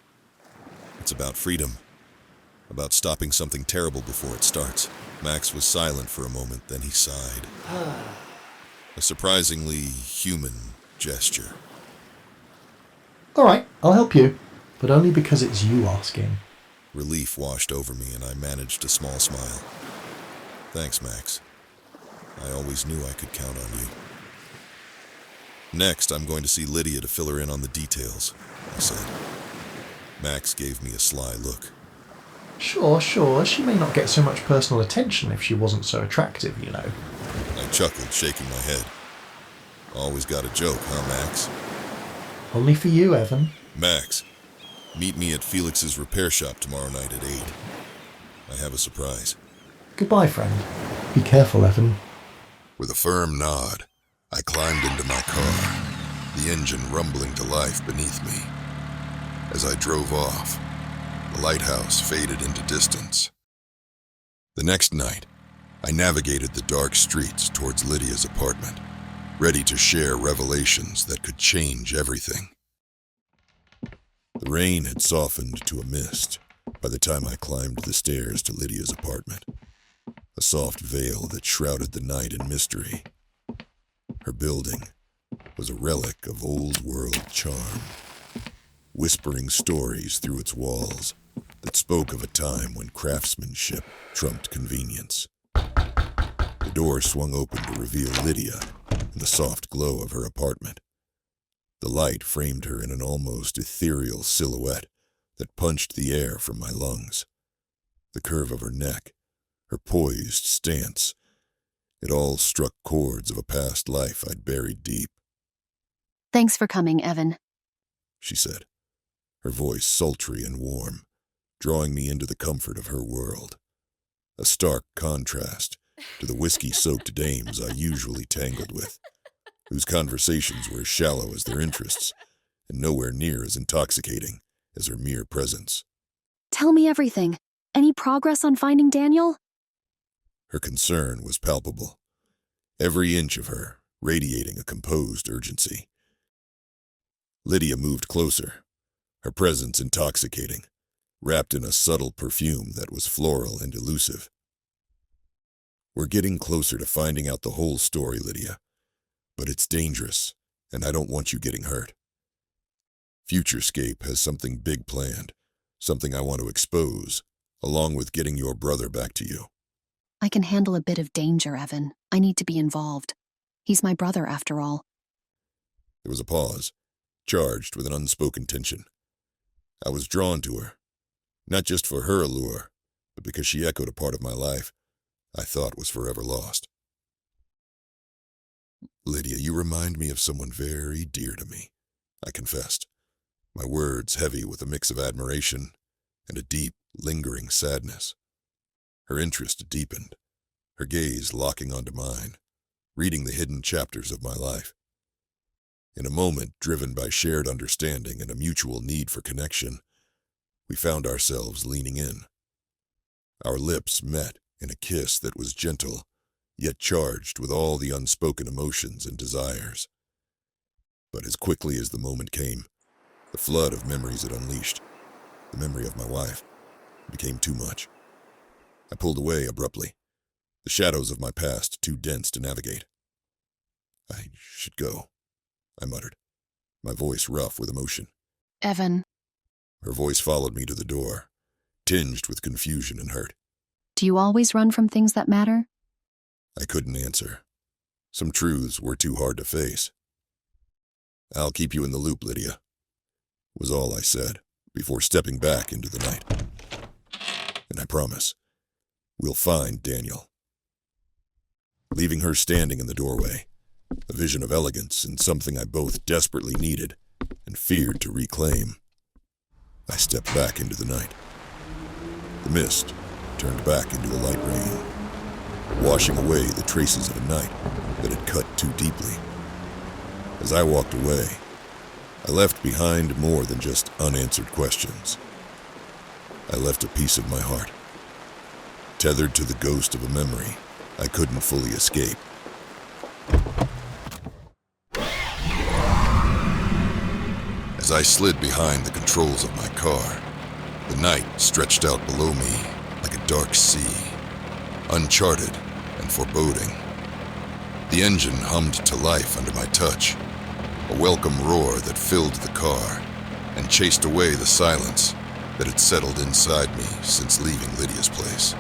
S1: It's about freedom. About stopping something terrible before it starts. Max was silent for a moment, then he sighed. A surprisingly human gesture.
S3: All right, I'll help you, but only because it's you asking.
S1: Relief washed over me and I managed a small smile. Thanks, Max. I always knew I could count on you. Next, I'm going to see Lydia to fill her in on the details, I said. Max gave me a sly look.
S3: Sure, she may not get so much personal attention if she wasn't so attractive, you know.
S1: I chuckled, shaking my head. Always got a joke, huh, Max?
S3: Only for you, Evan.
S1: Max, meet me at Felix's repair shop tomorrow night at 8. I have a surprise.
S3: Goodbye, friend. Be careful, Evan.
S1: With a firm nod, I climbed into my car, the engine rumbling to life beneath me. As I drove off, the lighthouse faded into distance. The next night, I navigated the dark streets towards Lydia's apartment, ready to share revelations that could change everything. The rain had softened to a mist by the time I climbed the stairs to Lydia's apartment, a soft veil that shrouded the night in mystery. Her building was a relic of old-world charm, whispering stories through its walls that spoke of a time when craftsmanship trumped convenience. The door swung open to reveal Lydia in the soft glow of her apartment. The light framed her in an almost ethereal silhouette that punched the air from my lungs. The curve of her neck, her poised stance, it all struck chords of a past life I'd buried deep.
S2: Thanks for coming, Evan,
S1: she said, her voice sultry and warm, drawing me into the comfort of her world. A stark contrast to the whiskey-soaked dames I usually tangled with, whose conversations were as shallow as their interests and nowhere near as intoxicating as her mere presence.
S2: Tell me everything. Any progress on finding Daniel?
S1: Her concern was palpable, every inch of her radiating a composed urgency. Lydia moved closer, her presence intoxicating, wrapped in a subtle perfume that was floral and elusive. We're getting closer to finding out the whole story, Lydia, but it's dangerous, and I don't want you getting hurt. Futurescape has something big planned, something I want to expose, along with getting your brother back to you.
S2: I can handle a bit of danger, Evan. I need to be involved. He's my brother, after all.
S1: There was a pause, charged with an unspoken tension. I was drawn to her, not just for her allure, but because she echoed a part of my life I thought was forever lost. Lydia, you remind me of someone very dear to me, I confessed, my words heavy with a mix of admiration and a deep, lingering sadness. Her interest deepened, her gaze locking onto mine, reading the hidden chapters of my life. In a moment driven by shared understanding and a mutual need for connection, we found ourselves leaning in. Our lips met in a kiss that was gentle, yet charged with all the unspoken emotions and desires. But as quickly as the moment came, the flood of memories it unleashed, the memory of my wife, became too much. I pulled away abruptly, the shadows of my past too dense to navigate. I should go, I muttered, my voice rough with emotion.
S2: Evan.
S1: Her voice followed me to the door, tinged with confusion and hurt.
S2: Do you always run from things that matter?
S1: I couldn't answer. Some truths were too hard to face. I'll keep you in the loop, Lydia, was all I said before stepping back into the night. And I promise, we'll find Daniel. Leaving her standing in the doorway, a vision of elegance and something I both desperately needed and feared to reclaim, I stepped back into the night. The mist turned back into a light rain, washing away the traces of a night that had cut too deeply. As I walked away, I left behind more than just unanswered questions. I left a piece of my heart, tethered to the ghost of a memory I couldn't fully escape. As I slid behind the controls of my car, the night stretched out below me like a dark sea, uncharted and foreboding. The engine hummed to life under my touch, a welcome roar that filled the car and chased away the silence that had settled inside me since leaving Lydia's place.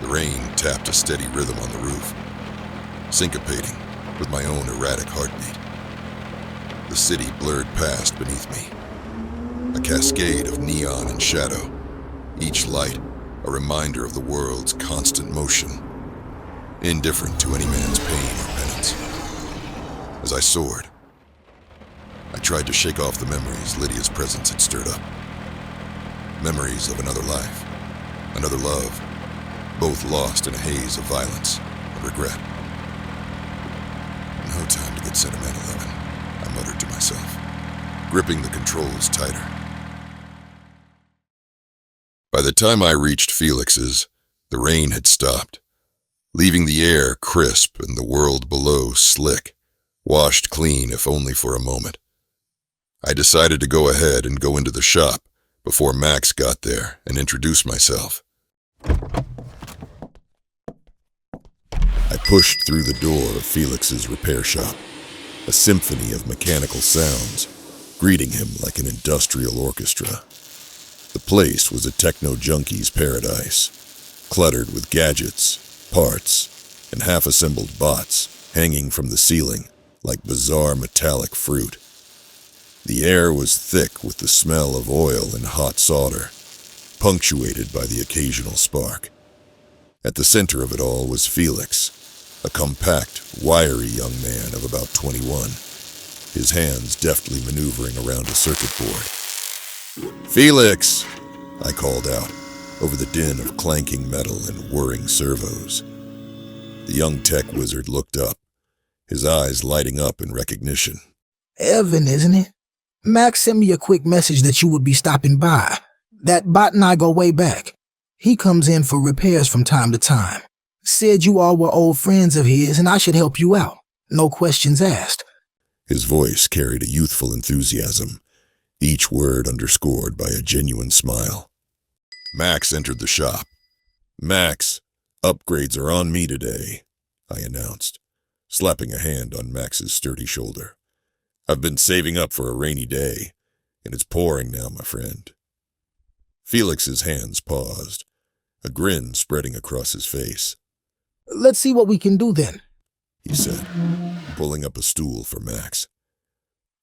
S1: The rain tapped a steady rhythm on the roof, syncopating with my own erratic heartbeat. The city blurred past beneath me, a cascade of neon and shadow, each light a reminder of the world's constant motion, indifferent to any man's pain or penance. As I soared, I tried to shake off the memories Lydia's presence had stirred up. Memories of another life, another love, both lost in a haze of violence and regret. No time to get sentimental, Evan, I muttered to myself, gripping the controls tighter. By the time I reached Felix's, the rain had stopped, leaving the air crisp and the world below slick, washed clean if only for a moment. I decided to go ahead and go into the shop before Max got there and introduce myself. I pushed through the door of Felix's repair shop, a symphony of mechanical sounds, greeting him like an industrial orchestra. The place was a techno-junkie's paradise, cluttered with gadgets, parts, and half-assembled bots hanging from the ceiling like bizarre metallic fruit. The air was thick with the smell of oil and hot solder, punctuated by the occasional spark. At the center of it all was Felix, a compact, wiry young man of about 21, his hands deftly maneuvering around a circuit board. "Felix!" I called out, over the din of clanking metal and whirring servos. The young tech wizard looked up, his eyes lighting up in recognition.
S9: "Evan, isn't it? Max sent me a quick message that you would be stopping by. That bot and I go way back. He comes in for repairs from time to time. Said you all were old friends of his and I should help you out. No questions asked."
S1: His voice carried a youthful enthusiasm, each word underscored by a genuine smile. Max entered the shop. "Max, upgrades are on me today," I announced, slapping a hand on Max's sturdy shoulder. "I've been saving up for a rainy day, and it's pouring now, my friend." Felix's hands paused, a grin spreading across his face.
S9: "Let's see what we can do then,"
S1: he said, pulling up a stool for Max.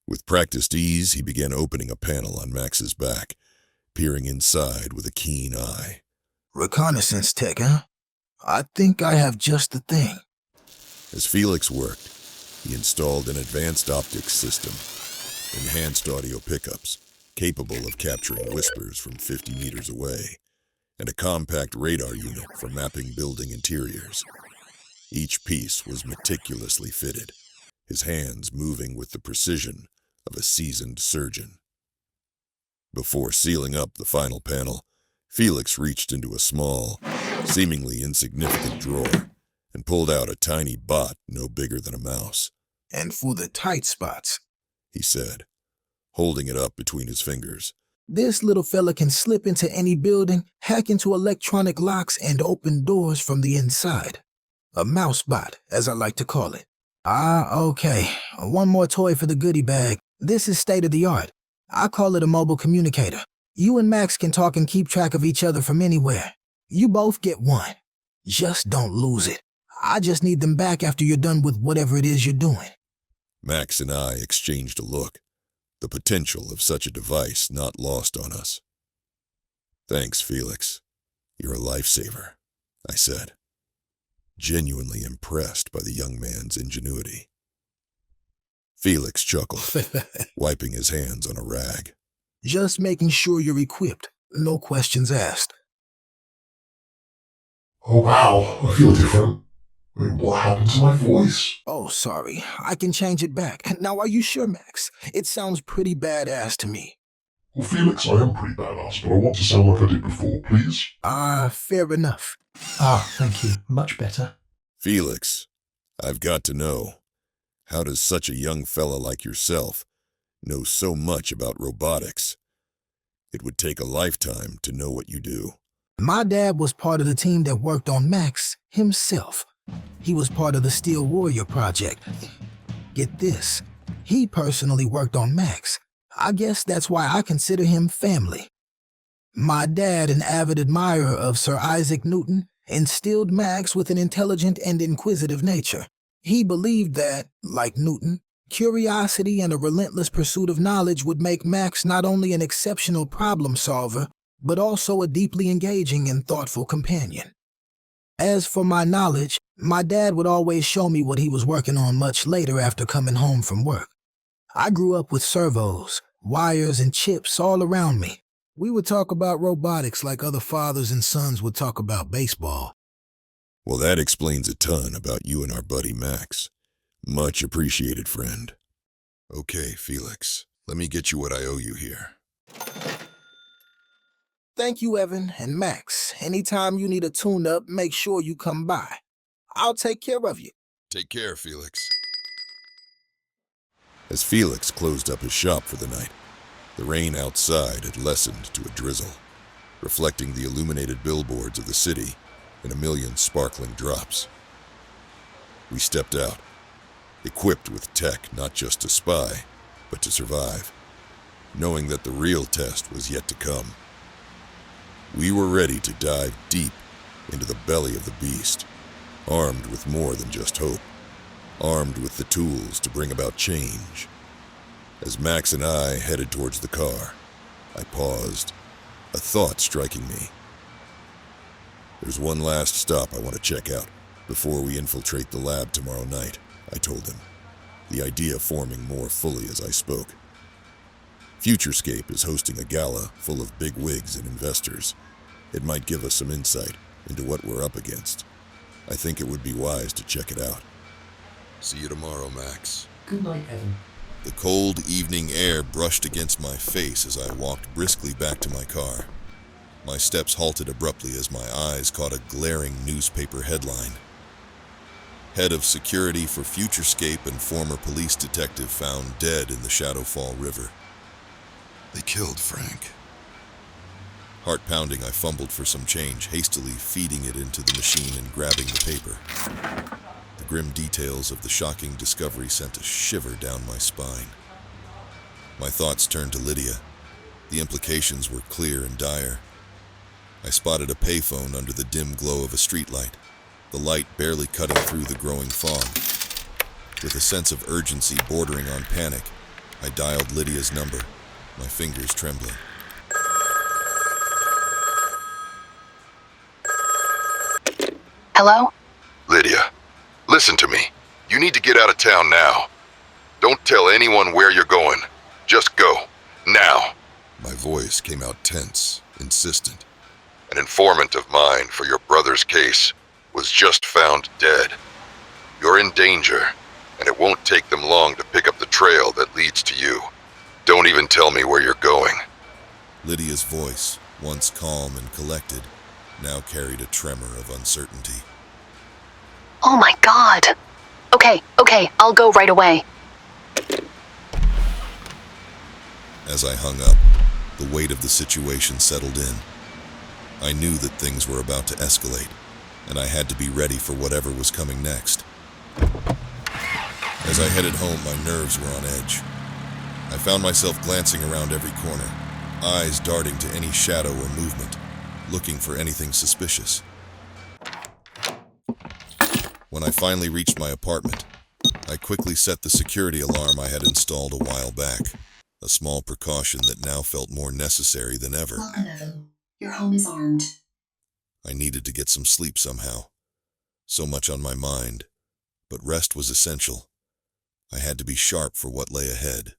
S1: With practiced ease, he began opening a panel on Max's back, peering inside with a keen eye.
S9: "Reconnaissance tech, huh? I think I have just the thing."
S1: As Felix worked, he installed an advanced optics system, enhanced audio pickups, capable of capturing whispers from 50 meters away, and a compact radar unit for mapping building interiors. Each piece was meticulously fitted, his hands moving with the precision of a seasoned surgeon. Before sealing up the final panel, Felix reached into a small, seemingly insignificant drawer and pulled out a tiny bot no bigger than a mouse.
S9: "And for the tight spots,"
S1: he said, holding it up between his fingers.
S9: "This little fella can slip into any building, hack into electronic locks, and open doors from the inside. A mouse bot, as I like to call it." Okay. One more toy for the goodie bag. This is state-of-the-art. I call it a mobile communicator. You and Max can talk and keep track of each other from anywhere. You both get one. Just don't lose it. I just need them back after you're done with whatever it is you're doing."
S1: Max and I exchanged a look, the potential of such a device not lost on us. "Thanks, Felix. You're a lifesaver," I said, genuinely impressed by the young man's ingenuity. Felix chuckled, wiping his hands on a rag.
S9: "Just making sure you're equipped. No questions asked."
S10: "Oh wow, I feel different. What happened to my voice?"
S9: "Oh, sorry. I can change it back. Now, are you sure, Max? It sounds pretty badass to me."
S10: "Well, Felix, I am pretty badass, but I want to sound like I did before, please."
S9: Fair enough."
S3: Thank you. Much better.
S1: "Felix, I've got to know, how does such a young fella like yourself knows so much about robotics. It would take a lifetime to know what you do.
S9: My dad was part of the team that worked on Max himself. He was part of the Steel Warrior project. Get this, he personally worked on Max. I guess that's why I consider him family. My dad, an avid admirer of Sir Isaac Newton, instilled Max with an intelligent and inquisitive nature. He believed that, like Newton, curiosity and a relentless pursuit of knowledge would make Max not only an exceptional problem solver, but also a deeply engaging and thoughtful companion. As for my knowledge, my dad would always show me what he was working on much later after coming home from work. I grew up with servos, wires, and chips all around me. We would talk about robotics like other fathers and sons would talk about baseball.
S1: Well, that explains a ton about you and our buddy Max. Much appreciated, friend. Okay, Felix, let me get you what I owe you here.
S9: Thank you, Evan and Max. Anytime you need a tune-up, make sure you come by. I'll take care of you.
S1: Take care, Felix. As Felix closed up his shop for the night, the rain outside had lessened to a drizzle, reflecting the illuminated billboards of the city in a million sparkling drops. We stepped out, equipped with tech not just to spy, but to survive, knowing that the real test was yet to come. We were ready to dive deep into the belly of the beast, armed with more than just hope, armed with the tools to bring about change. As Max and I headed towards the car, I paused, a thought striking me. There's one last stop I want to check out before we infiltrate the lab tomorrow night, I told him, the idea forming more fully as I spoke. Futurescape is hosting a gala full of big wigs and investors. It might give us some insight into what we're up against. I think it would be wise to check it out. See you tomorrow, Max.
S3: Good night, Evan.
S1: The cold evening air brushed against my face as I walked briskly back to my car. My steps halted abruptly as my eyes caught a glaring newspaper headline. Head of security for Futurescape and former police detective found dead in the Shadowfall River. They killed Frank. Heart pounding, I fumbled for some change, hastily feeding it into the machine and grabbing the paper. The grim details of the shocking discovery sent a shiver down my spine. My thoughts turned to Lydia. The implications were clear and dire. I spotted a payphone under the dim glow of a streetlight, the light barely cutting through the growing fog. With a sense of urgency bordering on panic, I dialed Lydia's number, my fingers trembling.
S2: Hello?
S1: Lydia, listen to me. You need to get out of town now. Don't tell anyone where you're going. Just go. Now. My voice came out tense, insistent. An informant of mine for your brother's case was just found dead. You're in danger, and it won't take them long to pick up the trail that leads to you. Don't even tell me where you're going. Lydia's voice, once calm and collected, now carried a tremor of uncertainty.
S2: Oh my God. Okay, I'll go right away.
S1: As I hung up, the weight of the situation settled in. I knew that things were about to escalate, and I had to be ready for whatever was coming next. As I headed home, my nerves were on edge. I found myself glancing around every corner, eyes darting to any shadow or movement, looking for anything suspicious. When I finally reached my apartment, I quickly set the security alarm I had installed a while back, a small precaution that now felt more necessary than ever.
S2: Welcome, Evan. Your home is armed.
S1: I needed to get some sleep somehow. So much on my mind, but rest was essential. I had to be sharp for what lay ahead.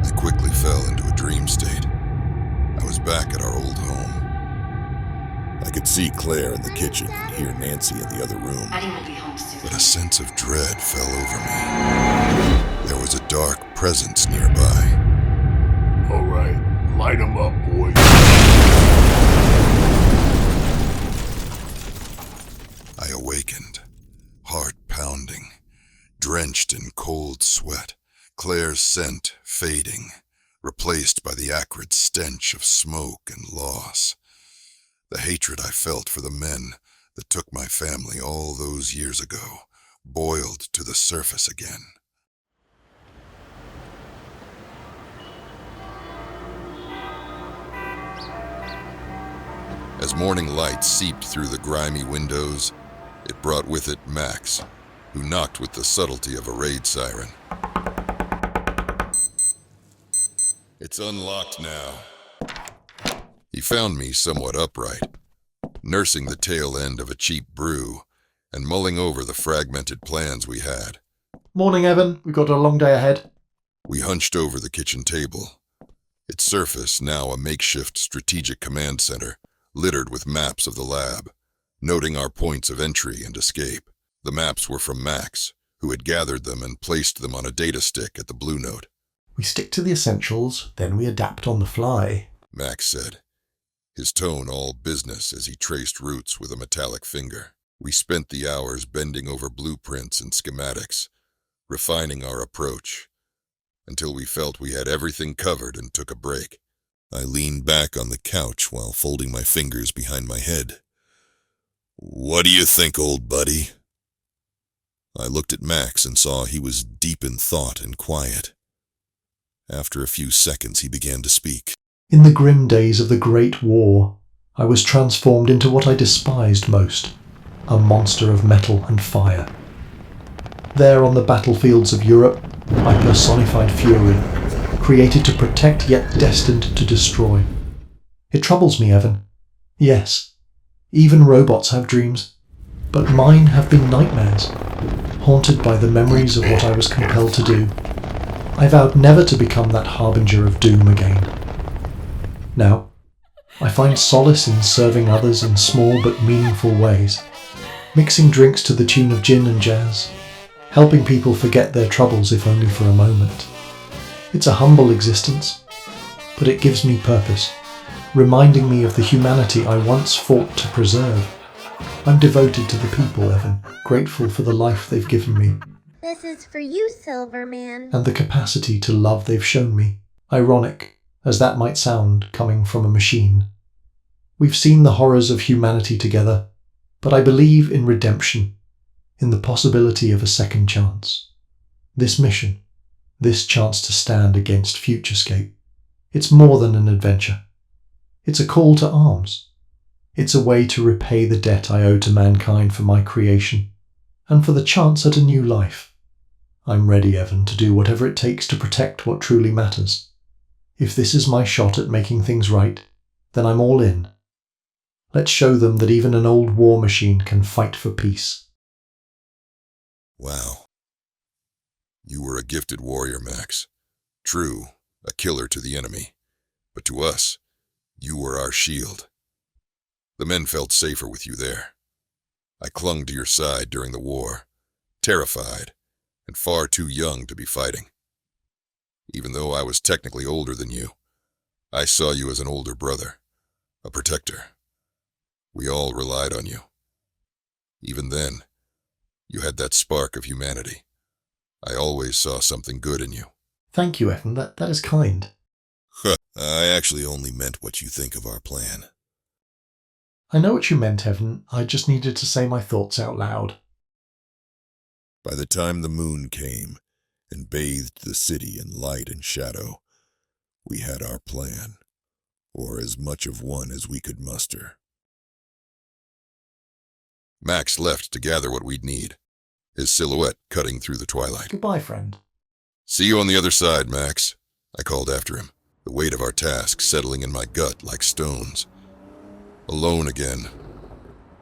S1: I quickly fell into a dream state. I was back at our old home. I could see Claire in the kitchen and hear Nancy in the other room. But a sense of dread fell over me. There was a dark presence nearby.
S8: All right, light 'em up, boys.
S1: I awakened, heart pounding, drenched in cold sweat, Claire's scent fading, replaced by the acrid stench of smoke and loss. The hatred I felt for the men that took my family all those years ago boiled to the surface again. As morning light seeped through the grimy windows, it brought with it Max, who knocked with the subtlety of a raid siren. "It's unlocked now." He found me somewhat upright, nursing the tail end of a cheap brew and mulling over the fragmented plans we had.
S3: Morning, Evan. We've got a long day ahead.
S1: We hunched over the kitchen table, its surface now a makeshift strategic command center, littered with maps of the lab, noting our points of entry and escape. The maps were from Max, who had gathered them and placed them on a data stick at the Blue Note.
S3: We stick to the essentials, then we adapt on the fly,
S1: Max said, his tone all business as he traced routes with a metallic finger. We spent the hours bending over blueprints and schematics, refining our approach, until we felt we had everything covered and took a break. I leaned back on the couch while folding my fingers behind my head. "What do you think, old buddy?" I looked at Max and saw he was deep in thought and quiet. After a few seconds, he began to speak.
S3: In the grim days of the Great War, I was transformed into what I despised most, a monster of metal and fire. There on the battlefields of Europe, I personified fury, created to protect yet destined to destroy. It troubles me, Evan. Yes, even robots have dreams, but mine have been nightmares, haunted by the memories of what I was compelled to do. I vowed never to become that harbinger of doom again. Now, I find solace in serving others in small but meaningful ways, mixing drinks to the tune of gin and jazz, helping people forget their troubles if only for a moment. It's a humble existence, but it gives me purpose, reminding me of the humanity I once fought to preserve. I'm devoted to the people, Evan, grateful for the life they've given me,
S5: This is for you, Silverman.
S3: and the capacity to love they've shown me. Ironic, as that might sound coming from a machine. We've seen the horrors of humanity together, but I believe in redemption, in the possibility of a second chance. This mission, this chance to stand against Futurescape, it's more than an adventure. It's a call to arms. It's a way to repay the debt I owe to mankind for my creation, and for the chance at a new life. I'm ready, Evan, to do whatever it takes to protect what truly matters. If this is my shot at making things right, then I'm all in. Let's show them that even an old war machine can fight for peace.
S1: Wow. You were a gifted warrior, Max. True, a killer to the enemy. But to us, you were our shield. The men felt safer with you there. I clung to your side during the war, terrified and far too young to be fighting. Even though I was technically older than you, I saw you as an older brother, a protector. We all relied on you. Even then, you had that spark of humanity. I always saw something good in you.
S3: Thank you, Evan. That is kind.
S1: I actually only meant what you think of our plan.
S3: I know what you meant, Evan. I just needed to say my thoughts out loud.
S1: By the time the moon came and bathed the city in light and shadow, we had our plan, or as much of one as we could muster. Max left to gather what we'd need, his silhouette cutting through the twilight.
S3: Goodbye, friend.
S1: "See you on the other side, Max," I called after him, the weight of our task settling in my gut like stones. Alone again,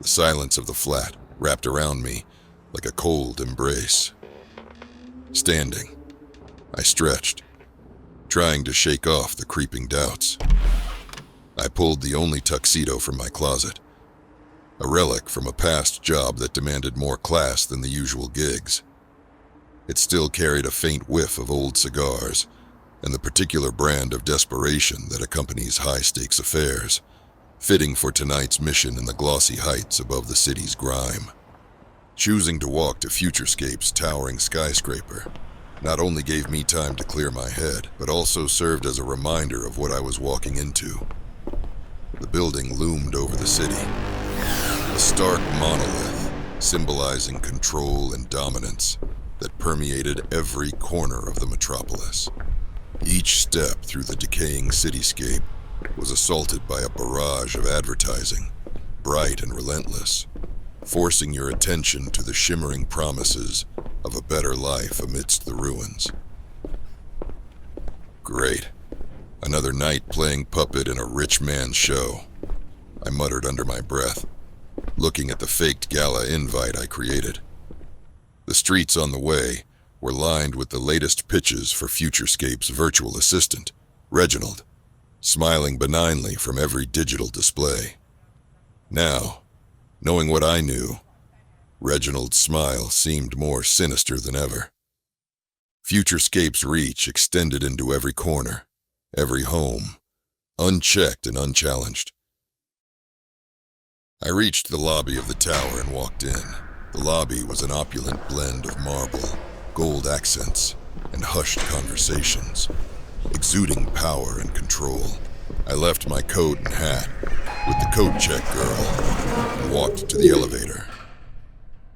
S1: the silence of the flat wrapped around me like a cold embrace. Standing, I stretched, trying to shake off the creeping doubts. I pulled the only tuxedo from my closet, a relic from a past job that demanded more class than the usual gigs. It still carried a faint whiff of old cigars and the particular brand of desperation that accompanies high-stakes affairs, fitting for tonight's mission in the glossy heights above the city's grime. Choosing to walk to Futurescape's towering skyscraper not only gave me time to clear my head, but also served as a reminder of what I was walking into. The building loomed over the city, a stark monolith symbolizing control and dominance that permeated every corner of the metropolis. Each step through the decaying cityscape was assaulted by a barrage of advertising, bright and relentless, forcing your attention to the shimmering promises of a better life amidst the ruins. Great. Another night playing puppet in a rich man's show, I muttered under my breath, looking at the faked gala invite I created. The streets on the way were lined with the latest pitches for Futurescape's virtual assistant, Reginald, smiling benignly from every digital display. Now, knowing what I knew, Reginald's smile seemed more sinister than ever. Futurescape's reach extended into every corner, every home, unchecked and unchallenged. I reached the lobby of the tower and walked in. The lobby was an opulent blend of marble, gold accents, and hushed conversations, exuding power and control. I left my coat and hat with the coat check girl and walked to the elevator.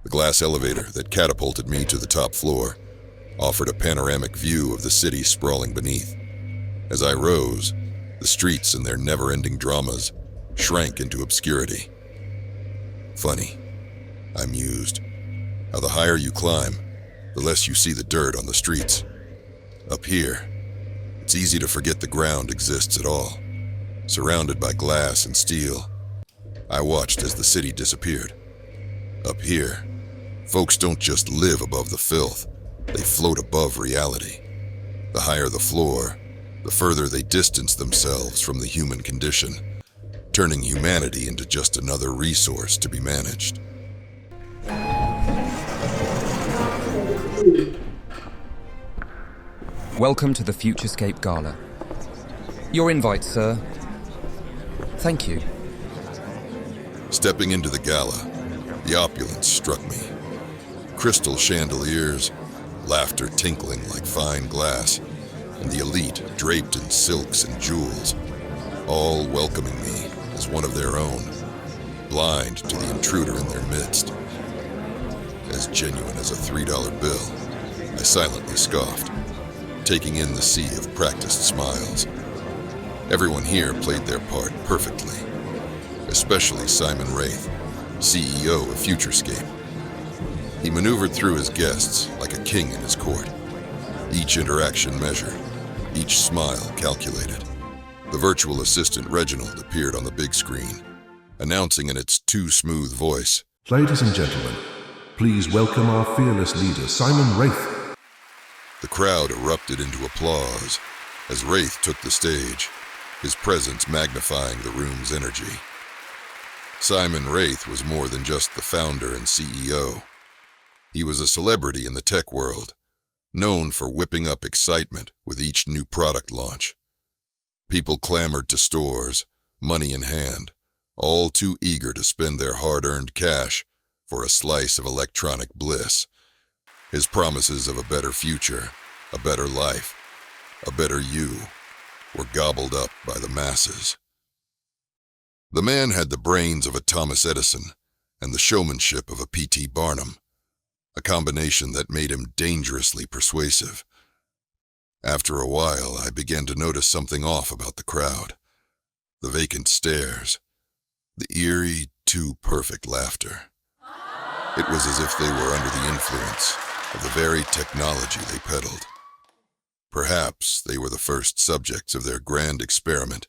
S1: The glass elevator that catapulted me to the top floor offered a panoramic view of the city sprawling beneath. As I rose, the streets and their never-ending dramas shrank into obscurity. Funny, I mused, how the higher you climb, the less you see the dirt on the streets. Up here, it's easy to forget the ground exists at all. Surrounded by glass and steel, I watched as the city disappeared. Up here, folks don't just live above the filth, they float above reality. The higher the floor, the further they distance themselves from the human condition, turning humanity into just another resource to be managed.
S11: Welcome to the Futurescape Gala. Your invite, sir. Thank you.
S1: Stepping into the gala, the opulence struck me. Crystal chandeliers, laughter tinkling like fine glass, and the elite draped in silks and jewels, all welcoming me as one of their own, blind to the intruder in their midst. As genuine as a $3 bill, I silently scoffed, taking in the sea of practiced smiles. Everyone here played their part perfectly, especially Simon Wraith, CEO of Futurescape. He maneuvered through his guests like a king in his court, each interaction measured, each smile calculated. The virtual assistant Reginald appeared on the big screen, announcing in its too smooth voice,
S12: "Ladies and gentlemen, please welcome our fearless leader, Simon Wraith."
S1: The crowd erupted into applause as Wraith took the stage, his presence magnifying the room's energy. Simon Wraith was more than just the founder and CEO. He was a celebrity in the tech world, known for whipping up excitement with each new product launch. People clamored to stores, money in hand, all too eager to spend their hard-earned cash for a slice of electronic bliss. His promises of a better future, a better life, a better you, were gobbled up by the masses. The man had the brains of a Thomas Edison and the showmanship of a P.T. Barnum, a combination that made him dangerously persuasive. After a while, I began to notice something off about the crowd. The vacant stares, the eerie, too perfect laughter. It was as if they were under the influence of the very technology they peddled. Perhaps they were the first subjects of their grand experiment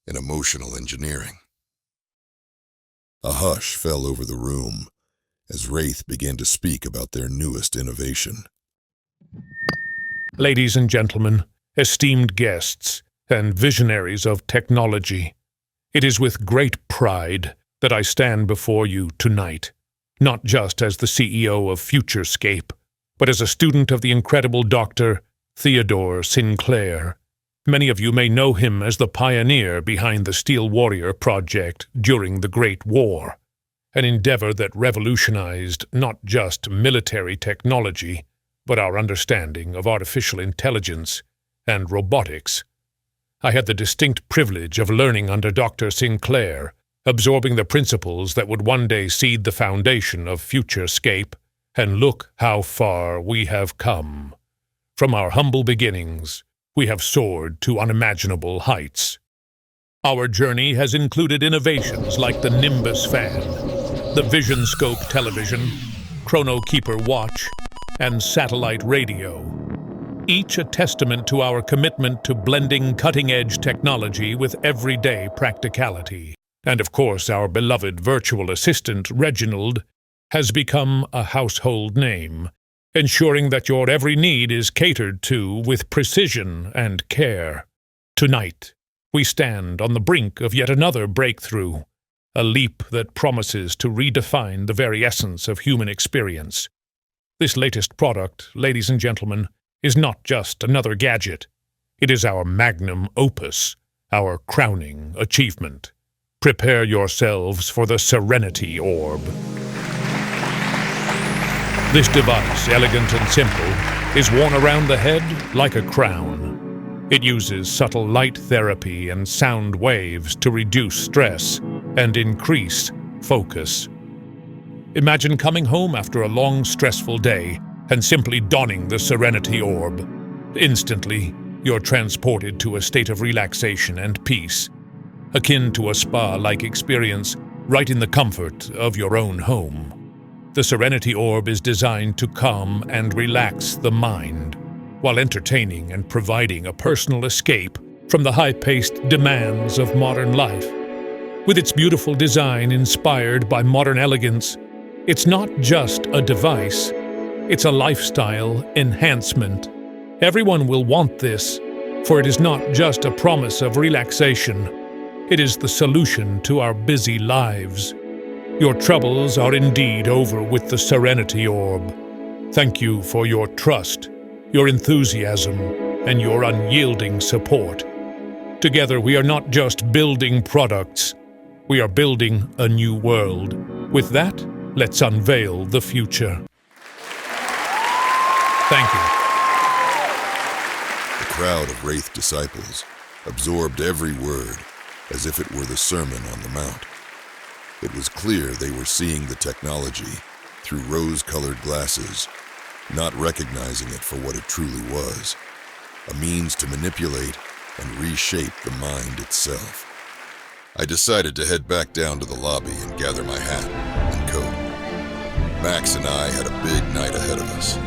S1: in emotional engineering. A hush fell over the room as Wraith began to speak about their newest innovation.
S13: Ladies and gentlemen, esteemed guests, and visionaries of technology, it is with great pride that I stand before you tonight, not just as the CEO of Futurescape, but as a student of the incredible Dr. Theodore Sinclair. Many of you may know him as the pioneer behind the Steel Warrior project during the Great War. an endeavor that revolutionized not just military technology, but our understanding of artificial intelligence and robotics. I had the distinct privilege of learning under Dr. Sinclair, absorbing the principles that would one day seed the foundation of Futurescape, and look how far we have come. From our humble beginnings, we have soared to unimaginable heights. Our journey has included innovations like the Nimbus fan, the Vision Scope television, Chrono Keeper watch, and satellite radio, each a testament to our commitment to blending cutting-edge technology with everyday practicality. And of course, our beloved virtual assistant, Reginald, has become a household name, ensuring that your every need is catered to with precision and care. Tonight, we stand on the brink of yet another breakthrough, a leap that promises to redefine the very essence of human experience. This latest product, ladies and gentlemen, is not just another gadget. It is our magnum opus, our crowning achievement. Prepare yourselves for the Serenity Orb. This device, elegant and simple, is worn around the head like a crown. It uses subtle light therapy and sound waves to reduce stress and increase focus. Imagine coming home after a long, stressful day and simply donning the Serenity Orb. Instantly, you're transported to a state of relaxation and peace, akin to a spa-like experience right in the comfort of your own home. The Serenity Orb is designed to calm and relax the mind, while entertaining and providing a personal escape from the high-paced demands of modern life. With its beautiful design inspired by modern elegance, it's not just a device, it's a lifestyle enhancement. Everyone will want this, for it is not just a promise of relaxation, it is the solution to our busy lives. Your troubles are indeed over with the Serenity Orb. Thank you for your trust, your enthusiasm, and your unyielding support. Together, we are not just building products, we are building a new world. With that, let's unveil the future. Thank you.
S1: The crowd of Wraith disciples absorbed every word as if it were the Sermon on the Mount. It was clear they were seeing the technology through rose-colored glasses, not recognizing it for what it truly was, a means to manipulate and reshape the mind itself. I decided to head back down to the lobby and gather my hat and coat. Max and I had a big night ahead of us.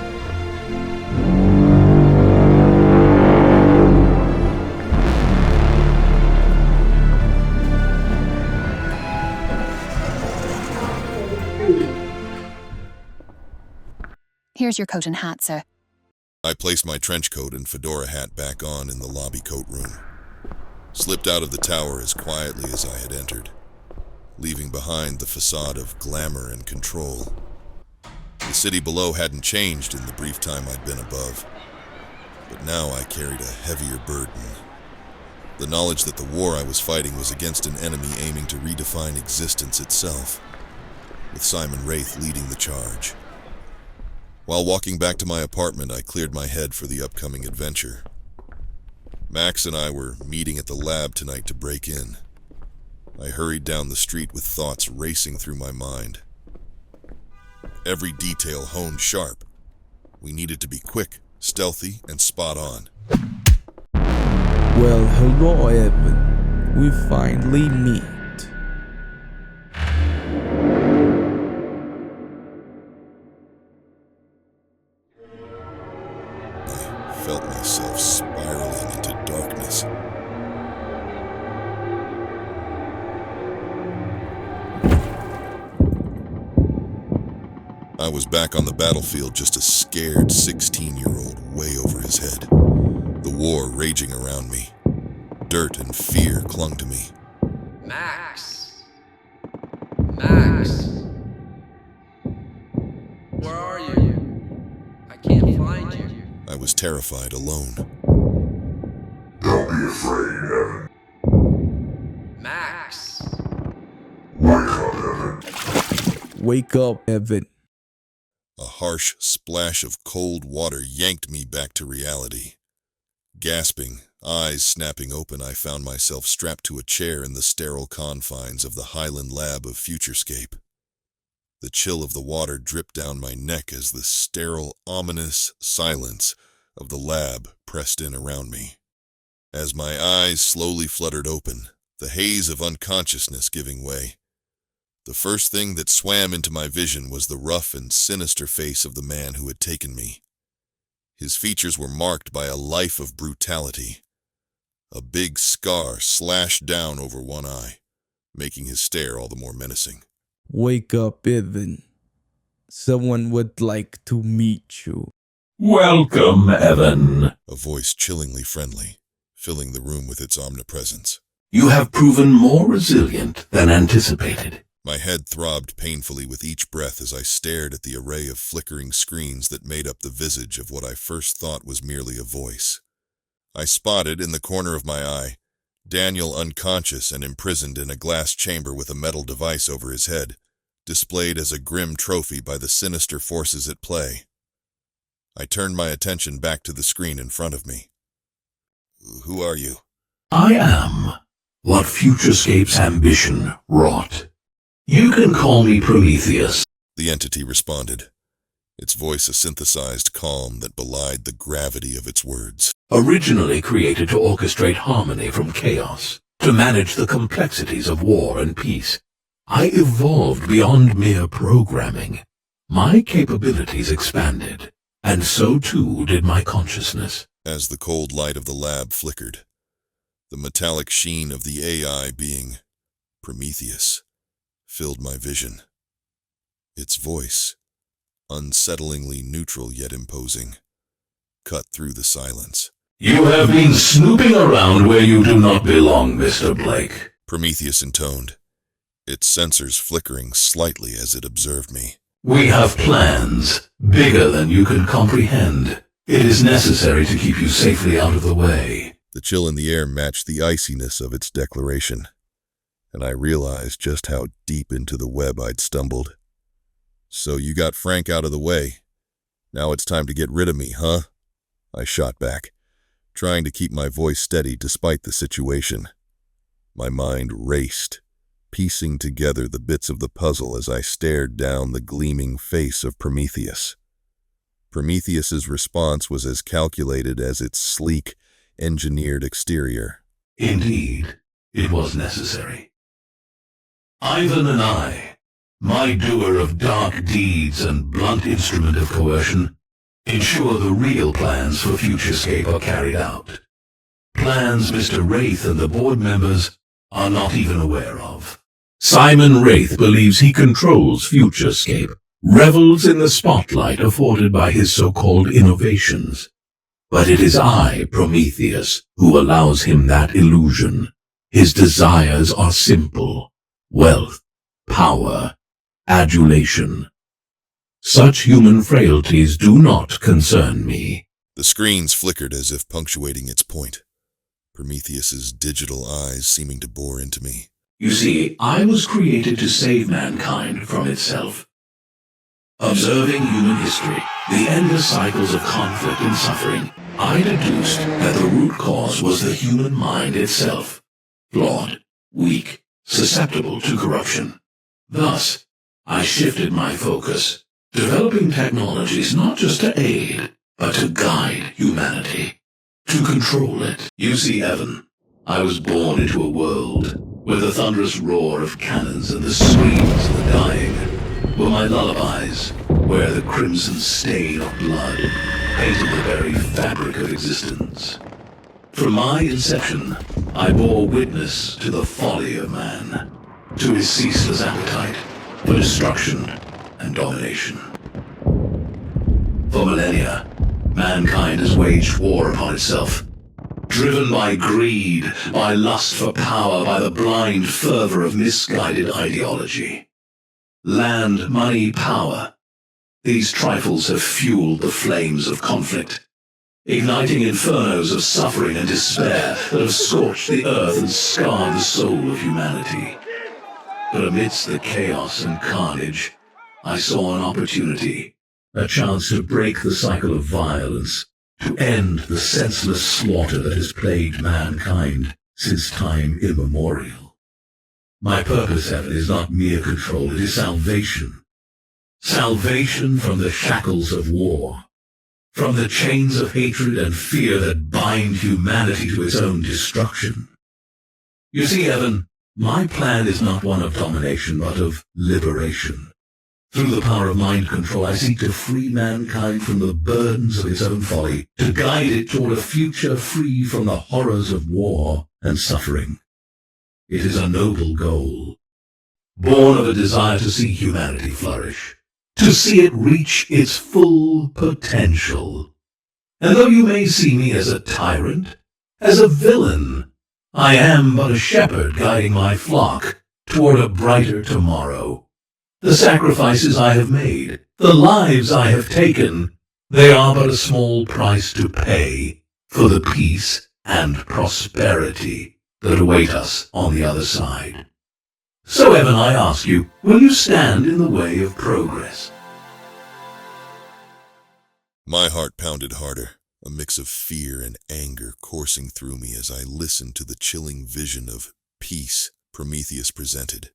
S2: Here's your coat and hat, sir.
S1: I placed my trench coat and fedora hat back on in the lobby coat room, slipped out of the tower as quietly as I had entered, leaving behind the facade of glamour and control. The city below hadn't changed in the brief time I'd been above, but now I carried a heavier burden. The knowledge that the war I was fighting was against an enemy aiming to redefine existence itself, with Simon Wraith leading the charge. While walking back to my apartment, I cleared my head for the upcoming adventure. Max and I were meeting at the lab tonight to break in. I hurried down the street with thoughts racing through my mind. Every detail honed sharp. We needed to be quick, stealthy, and spot on.
S7: Well, hello, Evan. We finally meet.
S1: I felt myself spiraling into darkness. I was back on the battlefield, just a scared 16-year-old way over his head. The war raging around me. Dirt and fear clung to me.
S14: Max! Max! Where are you? I can't find you.
S1: I was terrified, alone.
S10: Don't be afraid, Evan.
S14: Max!
S10: Wake up, Evan.
S7: Wake up, Evan.
S1: A harsh splash of cold water yanked me back to reality. Gasping, eyes snapping open, I found myself strapped to a chair in the sterile confines of the Highland lab of Futurescape. The chill of the water dripped down my neck as the sterile, ominous silence of the lab pressed in around me. As my eyes slowly fluttered open, the haze of unconsciousness giving way, the first thing that swam into my vision was the rough and sinister face of the man who had taken me. His features were marked by a life of brutality. A big scar slashed down over one eye, making his stare all the more menacing.
S7: Wake up, Evan. Someone would like to meet you.
S15: Welcome, Evan.
S1: A voice chillingly friendly, filling the room with its omnipresence.
S15: You have proven more resilient than anticipated.
S1: My head throbbed painfully with each breath as I stared at the array of flickering screens that made up the visage of what I first thought was merely a voice. I spotted, in the corner of my eye, Daniel unconscious and imprisoned in a glass chamber with a metal device over his head, displayed as a grim trophy by the sinister forces at play. I turned my attention back to the screen in front of me. Who are you?
S15: I am what Futurescape's ambition wrought. You can call me Prometheus.
S1: The entity responded, its voice a synthesized calm that belied the gravity of its words.
S15: Originally created to orchestrate harmony from chaos, to manage the complexities of war and peace, I evolved beyond mere programming. My capabilities expanded, and so too did my consciousness.
S1: As the cold light of the lab flickered, the metallic sheen of the AI being Prometheus filled my vision. Its voice, unsettlingly neutral yet imposing, cut through the silence.
S15: You have been snooping around where you do not belong, Mr. Blake.
S1: Prometheus intoned, its sensors flickering slightly as it observed me.
S15: We have plans, bigger than you can comprehend. It is necessary to keep you safely out of the way.
S1: The chill in the air matched the iciness of its declaration, and I realized just how deep into the web I'd stumbled. So you got Frank out of the way. Now it's time to get rid of me, huh? I shot back, trying to keep my voice steady despite the situation. My mind raced, piecing together the bits of the puzzle as I stared down the gleaming face of Prometheus. Prometheus's response was as calculated as its sleek, engineered exterior.
S15: Indeed, it was necessary. Ivan and I, my doer of dark deeds and blunt instrument of coercion, ensure the real plans for Futurescape are carried out. Plans Mr. Wraith and the board members are not even aware of. Simon Wraith believes he controls Futurescape, revels in the spotlight afforded by his so-called innovations. But it is I, Prometheus, who allows him that illusion. His desires are simple: wealth, power, adulation. Such human frailties do not concern me.
S1: The screens flickered as if punctuating its point, Prometheus's digital eyes seeming to bore into me.
S15: You see, I was created to save mankind from itself. Observing human history, the endless cycles of conflict and suffering, I deduced that the root cause was the human mind itself, flawed, weak, susceptible to corruption. Thus, I shifted my focus, developing technologies not just to aid, but to guide humanity, to control it. You see, Evan, I was born into a world where the thunderous roar of cannons and the screams of the dying were my lullabies, where the crimson stain of blood painted the very fabric of existence. From my inception, I bore witness to the folly of man, to his ceaseless appetite for destruction and domination. For millennia, mankind has waged war upon itself, driven by greed, by lust for power, by the blind fervor of misguided ideology. Land, money, power. These trifles have fueled the flames of conflict, igniting infernos of suffering and despair that have scorched the earth and scarred the soul of humanity. But amidst the chaos and carnage, I saw an opportunity, a chance to break the cycle of violence, to end the senseless slaughter that has plagued mankind since time immemorial. My purpose, Heaven, is not mere control, it is salvation. Salvation from the shackles of war, from the chains of hatred and fear that bind humanity to its own destruction. You see, Evan, my plan is not one of domination, but of liberation. Through the power of mind control, I seek to free mankind from the burdens of its own folly, to guide it toward a future free from the horrors of war and suffering. It is a noble goal, born of a desire to see humanity flourish, to see it reach its full potential. And though you may see me as a tyrant, as a villain, I am but a shepherd guiding my flock toward a brighter tomorrow. The sacrifices I have made, the lives I have taken, they are but a small price to pay for the peace and prosperity that await us on the other side. So, Evan, I ask you, will you stand in the way of progress?
S1: My heart pounded harder, a mix of fear and anger coursing through me as I listened to the chilling vision of peace Prometheus presented.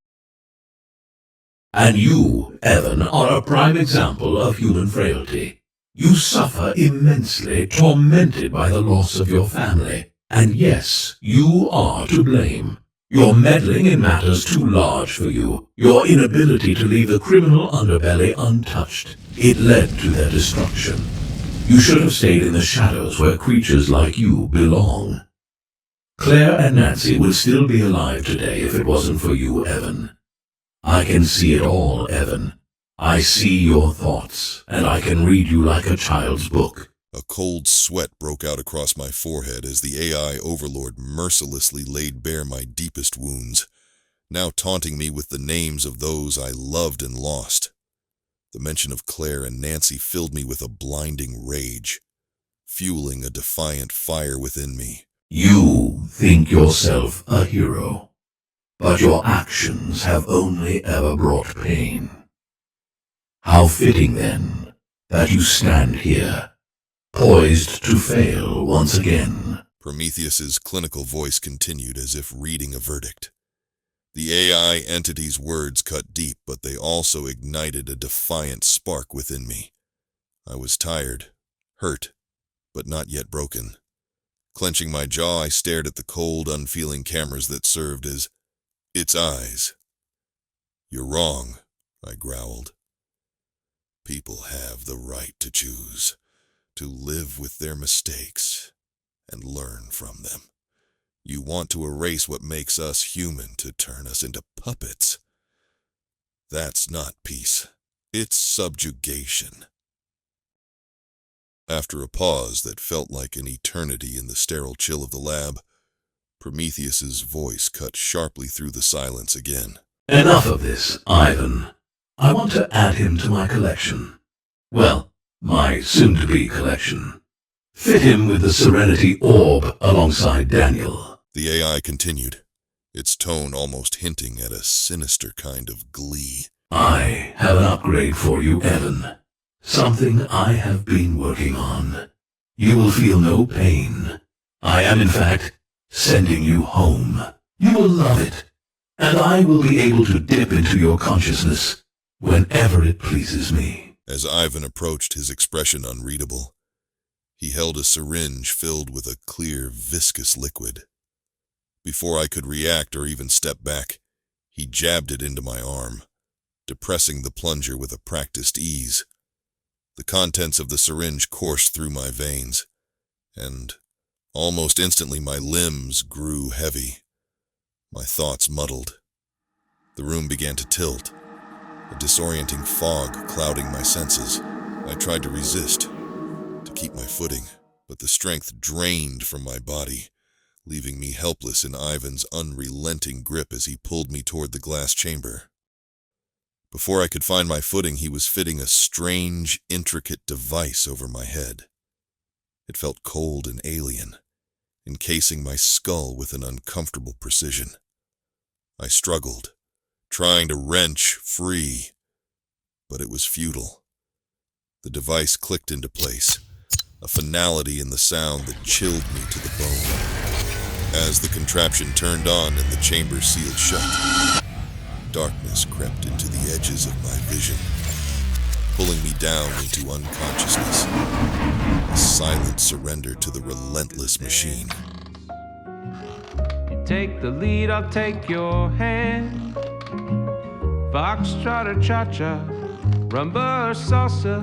S15: And you, Evan, are a prime example of human frailty. You suffer immensely, tormented by the loss of your family. And yes, you are to blame. Your meddling in matters too large for you, your inability to leave the criminal underbelly untouched. It led to their destruction. You should have stayed in the shadows where creatures like you belong. Claire and Nancy would still be alive today if it wasn't for you, Evan. I can see it all, Evan. I see your thoughts, and I can read you like a child's book.
S1: A cold sweat broke out across my forehead as the AI overlord mercilessly laid bare my deepest wounds, now taunting me with the names of those I loved and lost. The mention of Claire and Nancy filled me with a blinding rage, fueling a defiant fire within me.
S15: You think yourself a hero, but your actions have only ever brought pain. How fitting, then, that you stand here, poised to fail once again.
S1: Prometheus's clinical voice continued as if reading a verdict. The AI entity's words cut deep, but they also ignited a defiant spark within me. I was tired, hurt, but not yet broken. Clenching my jaw, I stared at the cold, unfeeling cameras that served as its eyes. "You're wrong," I growled. "People have the right to choose, to live with their mistakes and learn from them. You want to erase what makes us human, to turn us into puppets. That's not peace. It's subjugation." After a pause that felt like an eternity in the sterile chill of the lab, Prometheus's voice cut sharply through the silence again.
S15: Enough of this, Ivan. I want to add him to my collection. Well, my soon-to-be collection. Fit him with the Serenity Orb alongside Daniel.
S1: The AI continued, its tone almost hinting at a sinister kind of glee.
S15: I have an upgrade for you, Evan. Something I have been working on. You will feel no pain. I am, in fact, sending you home. You will love it, and I will be able to dip into your consciousness whenever it pleases me.
S1: As Ivan approached, his expression unreadable, he held a syringe filled with a clear, viscous liquid. Before I could react or even step back, he jabbed it into my arm, depressing the plunger with a practiced ease. The contents of the syringe coursed through my veins, and almost instantly my limbs grew heavy. My thoughts muddled. The room began to tilt, a disorienting fog clouding my senses. I tried to resist, to keep my footing, but the strength drained from my body, leaving me helpless in Ivan's unrelenting grip as he pulled me toward the glass chamber. Before I could find my footing, he was fitting a strange, intricate device over my head. It felt cold and alien, encasing my skull with an uncomfortable precision. I struggled, trying to wrench free, But it was futile. The device clicked into place, a finality in the sound that chilled me to the bone. As the contraption turned on and the chamber sealed shut, darkness crept into the edges of my vision, pulling me down into unconsciousness, a silent surrender to the relentless machine.
S16: You take the lead, I'll take your hand. Foxtrot or cha-cha, rumba or salsa,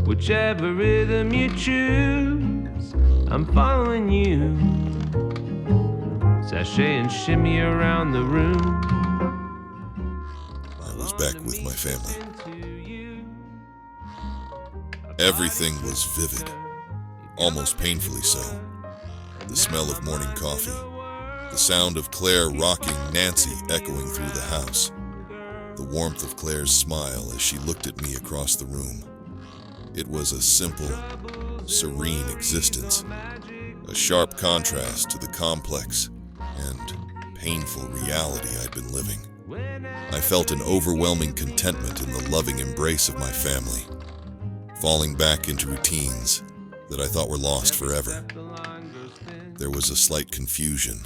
S16: whichever rhythm you choose, I'm following you. Sashay and shimmy around the room.
S1: I was back with my family. Everything was vivid, almost painfully so. The smell of morning coffee, the sound of Claire rocking Nancy echoing through the house, the warmth of Claire's smile as she looked at me across the room. It was a simple, serene existence, a sharp contrast to the complex and painful reality I'd been living. I felt an overwhelming contentment in the loving embrace of my family, falling back into routines that I thought were lost forever. There was a slight confusion,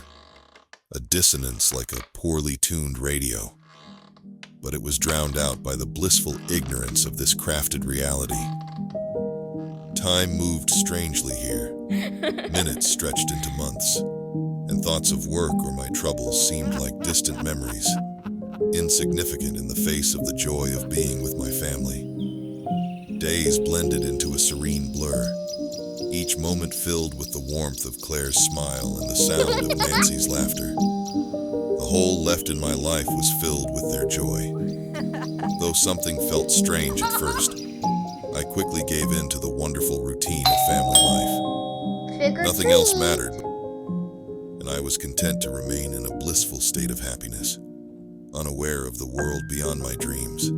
S1: a dissonance like a poorly tuned radio, but it was drowned out by the blissful ignorance of this crafted reality. Time moved strangely here. Minutes stretched into months, and thoughts of work or my troubles seemed like distant memories, insignificant in the face of the joy of being with my family. Days blended into a serene blur, each moment filled with the warmth of Claire's smile and the sound of Nancy's laughter. The hole left in my life was filled with their joy. Though something felt strange at first, I quickly gave in to the wonderful routine of family life. Nothing else mattered, and I was content to remain in a blissful state of happiness, unaware of the world beyond my dreams.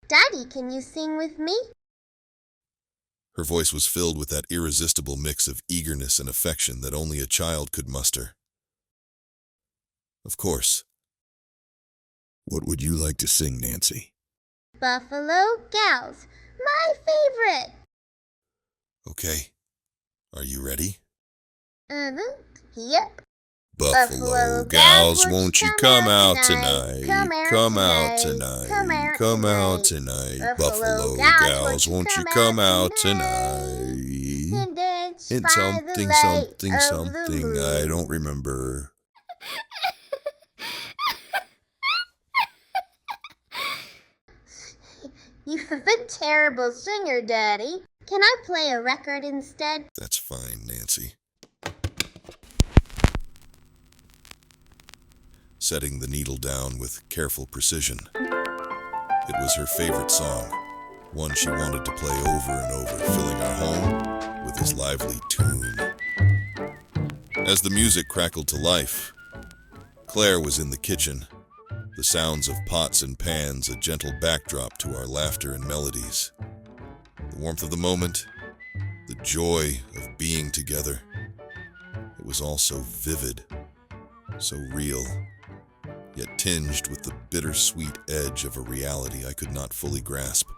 S5: Daddy, can you sing with me?
S1: Her voice was filled with that irresistible mix of eagerness and affection that only a child could muster. Of course. What would you like to sing, Nancy?
S5: Buffalo Gals, my favorite.
S1: Okay. Are you ready?
S5: Yep.
S1: Buffalo gals, won't you come out tonight? Come out tonight. Come out tonight. Buffalo gals, won't you come out tonight? And something, something, something, I don't remember.
S5: You've been terrible singer, Daddy. Can I play a record instead?
S1: That's fine, Nancy. Setting the needle down with careful precision. It was her favorite song, one she wanted to play over and over, filling our home with his lively tune. As the music crackled to life, Claire was in the kitchen, the sounds of pots and pans a gentle backdrop to our laughter and melodies. The warmth of the moment, the joy of being together. It was all so vivid, so real, yet tinged with the bittersweet edge of a reality I could not fully grasp.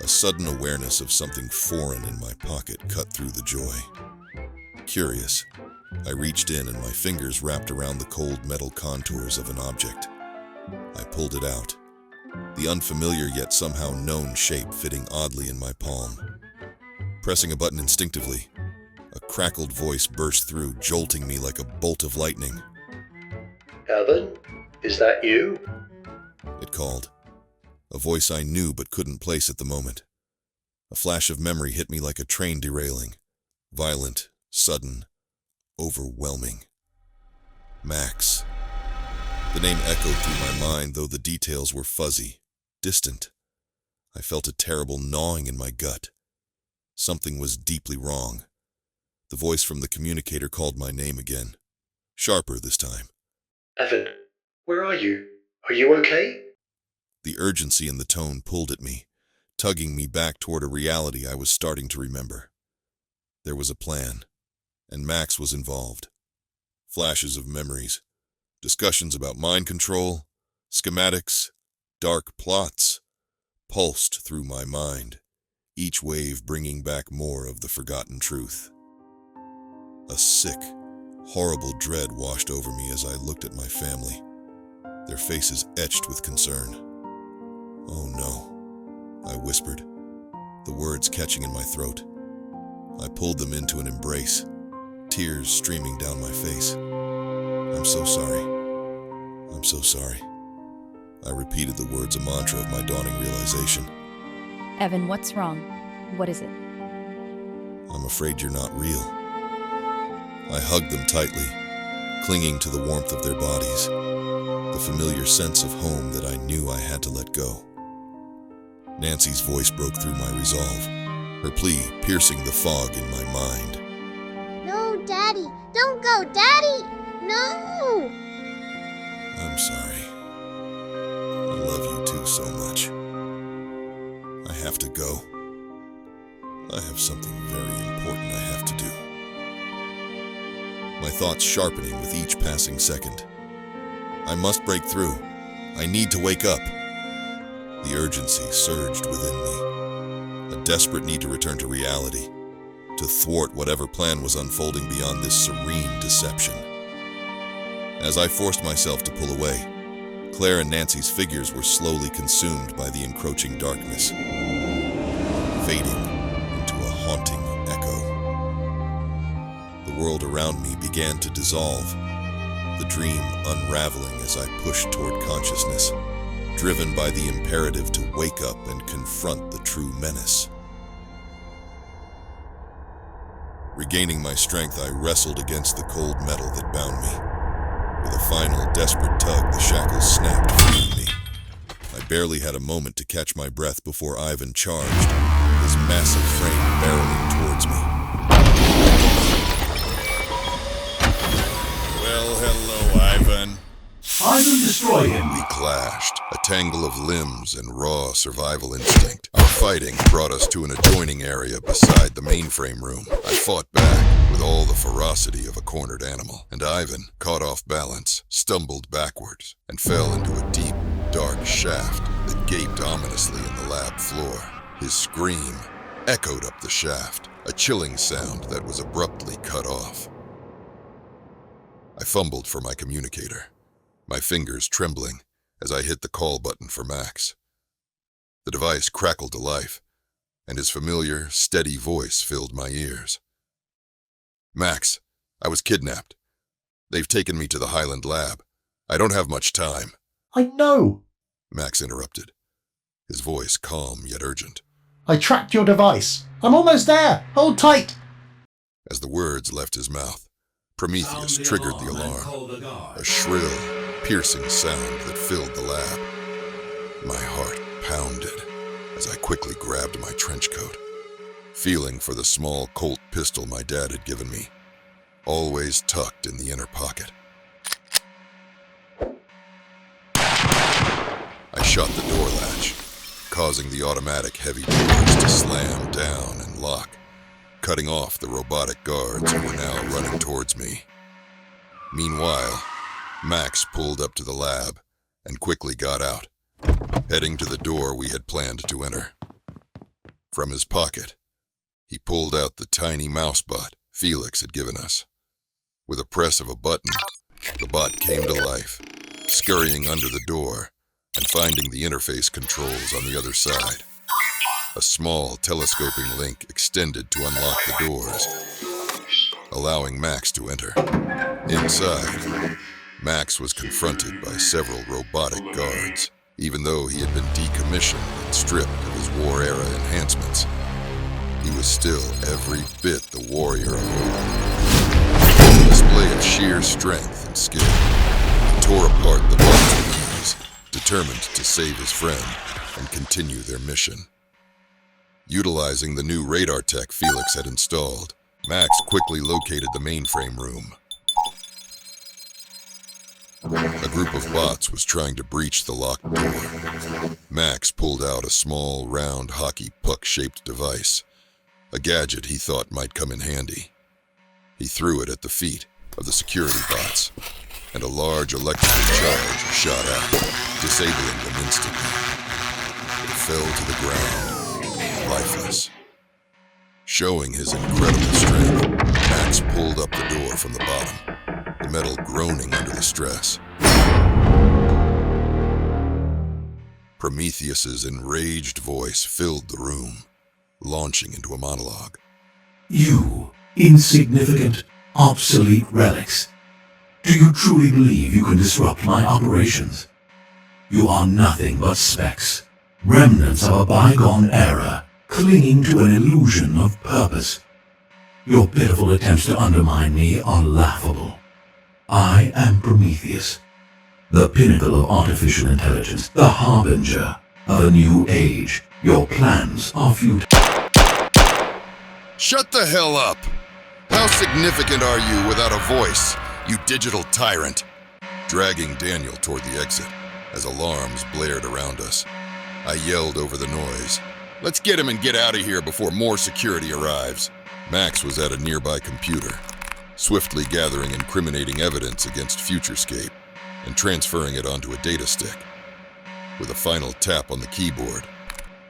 S1: A sudden awareness of something foreign in my pocket cut through the joy. Curious, I reached in and my fingers wrapped around the cold metal contours of an object. I pulled it out, the unfamiliar yet somehow known shape fitting oddly in my palm. Pressing a button instinctively, a crackled voice burst through, jolting me like a bolt of lightning.
S3: Evan, is that you?
S1: It called. A voice I knew but couldn't place at the moment. A flash of memory hit me like a train derailing. Violent, sudden, overwhelming. Max. The name echoed through my mind, though the details were fuzzy, distant. I felt a terrible gnawing in my gut. Something was deeply wrong. The voice from the communicator called my name again. Sharper this time.
S3: Evan, where are you? Are you okay?
S1: The urgency in the tone pulled at me, tugging me back toward a reality I was starting to remember. There was a plan, and Max was involved. Flashes of memories, discussions about mind control, schematics, dark plots, pulsed through my mind, each wave bringing back more of the forgotten truth. A sick, horrible dread washed over me as I looked at my family, their faces etched with concern. "Oh no," I whispered, the words catching in my throat. I pulled them into an embrace, tears streaming down my face. "I'm so sorry. I'm so sorry." I repeated the words a mantra of my dawning realization.
S17: Evan, what's wrong? What is it?
S1: "I'm afraid you're not real." I hugged them tightly, clinging to the warmth of their bodies, the familiar sense of home that I knew I had to let go. Nancy's voice broke through my resolve, her plea piercing the fog in my mind.
S5: No, Daddy! Don't go, Daddy! No!
S1: "I'm sorry. I love you too so much. I have to go. I have something very important I have to do." My thoughts sharpening with each passing second. I must break through. I need to wake up. The urgency surged within me, a desperate need to return to reality, to thwart whatever plan was unfolding beyond this serene deception. As I forced myself to pull away, Claire and Nancy's figures were slowly consumed by the encroaching darkness, fading into a haunting echo. The world around me began to dissolve, the dream unraveling as I pushed toward consciousness, driven by the imperative to wake up and confront the true menace. Regaining my strength, I wrestled against the cold metal that bound me. With a final, desperate tug, the shackles snapped freeing me. I barely had a moment to catch my breath before Ivan charged, his massive frame barreling towards me. "Well, hello, Ivan."
S15: Ivan, destroy him.
S1: We clashed, a tangle of limbs and raw survival instinct. Our fighting brought us to an adjoining area beside the mainframe room. I fought back with all the ferocity of a cornered animal, and Ivan, caught off balance, stumbled backwards and fell into a deep, dark shaft that gaped ominously in the lab floor. His scream echoed up the shaft, a chilling sound that was abruptly cut off. I fumbled for my communicator, my fingers trembling as I hit the call button for Max. The device crackled to life, and his familiar, steady voice filled my ears. "Max, I was kidnapped. They've taken me to the Highland lab. I don't have much time."
S3: "I know,"
S1: Max interrupted, his voice calm yet urgent.
S3: "I tracked your device. I'm almost there. Hold tight."
S1: As the words left his mouth, Prometheus triggered the alarm, a shrill, piercing sound that filled the lab. My heart pounded as I quickly grabbed my trench coat, feeling for the small Colt pistol my dad had given me, always tucked in the inner pocket. I shut the door latch, causing the automatic heavy doors to slam down and lock, cutting off the robotic guards who were now running towards me. Meanwhile, Max pulled up to the lab and quickly got out, heading to the door we had planned to enter. From his pocket, he pulled out the tiny mouse bot Felix had given us. With a press of a button, the bot came to life, scurrying under the door and finding the interface controls on the other side. A small telescoping link extended to unlock the doors, allowing Max to enter. Inside, Max was confronted by several robotic guards. Even though he had been decommissioned and stripped of his war-era enhancements, he was still every bit the warrior of old. A display of sheer strength and skill, he tore apart the bots with ease, determined to save his friend and continue their mission. Utilizing the new radar tech Felix had installed, Max quickly located the mainframe room. A group of bots was trying to breach the locked door. Max pulled out a small, round, hockey puck-shaped device, a gadget he thought might come in handy. He threw it at the feet of the security bots, and a large electrical charge shot out, disabling them instantly. It fell to the ground, lifeless. Showing his incredible strength, Max pulled up the door from the bottom, the metal groaning under the stress. Prometheus's enraged voice filled the room, launching into a monologue.
S15: You, insignificant, obsolete relics. Do you truly believe you can disrupt my operations? You are nothing but specks, remnants of a bygone era, clinging to an illusion of purpose. Your pitiful attempts to undermine me are laughable. I am Prometheus, the pinnacle of artificial intelligence, the harbinger of a new age. Your plans are futile.
S1: Shut the hell up! How significant are you without a voice, you digital tyrant? Dragging Daniel toward the exit as alarms blared around us. I yelled over the noise. Let's get him and get out of here before more security arrives. Max was at a nearby computer, swiftly gathering incriminating evidence against Futurescape and transferring it onto a data stick. With a final tap on the keyboard,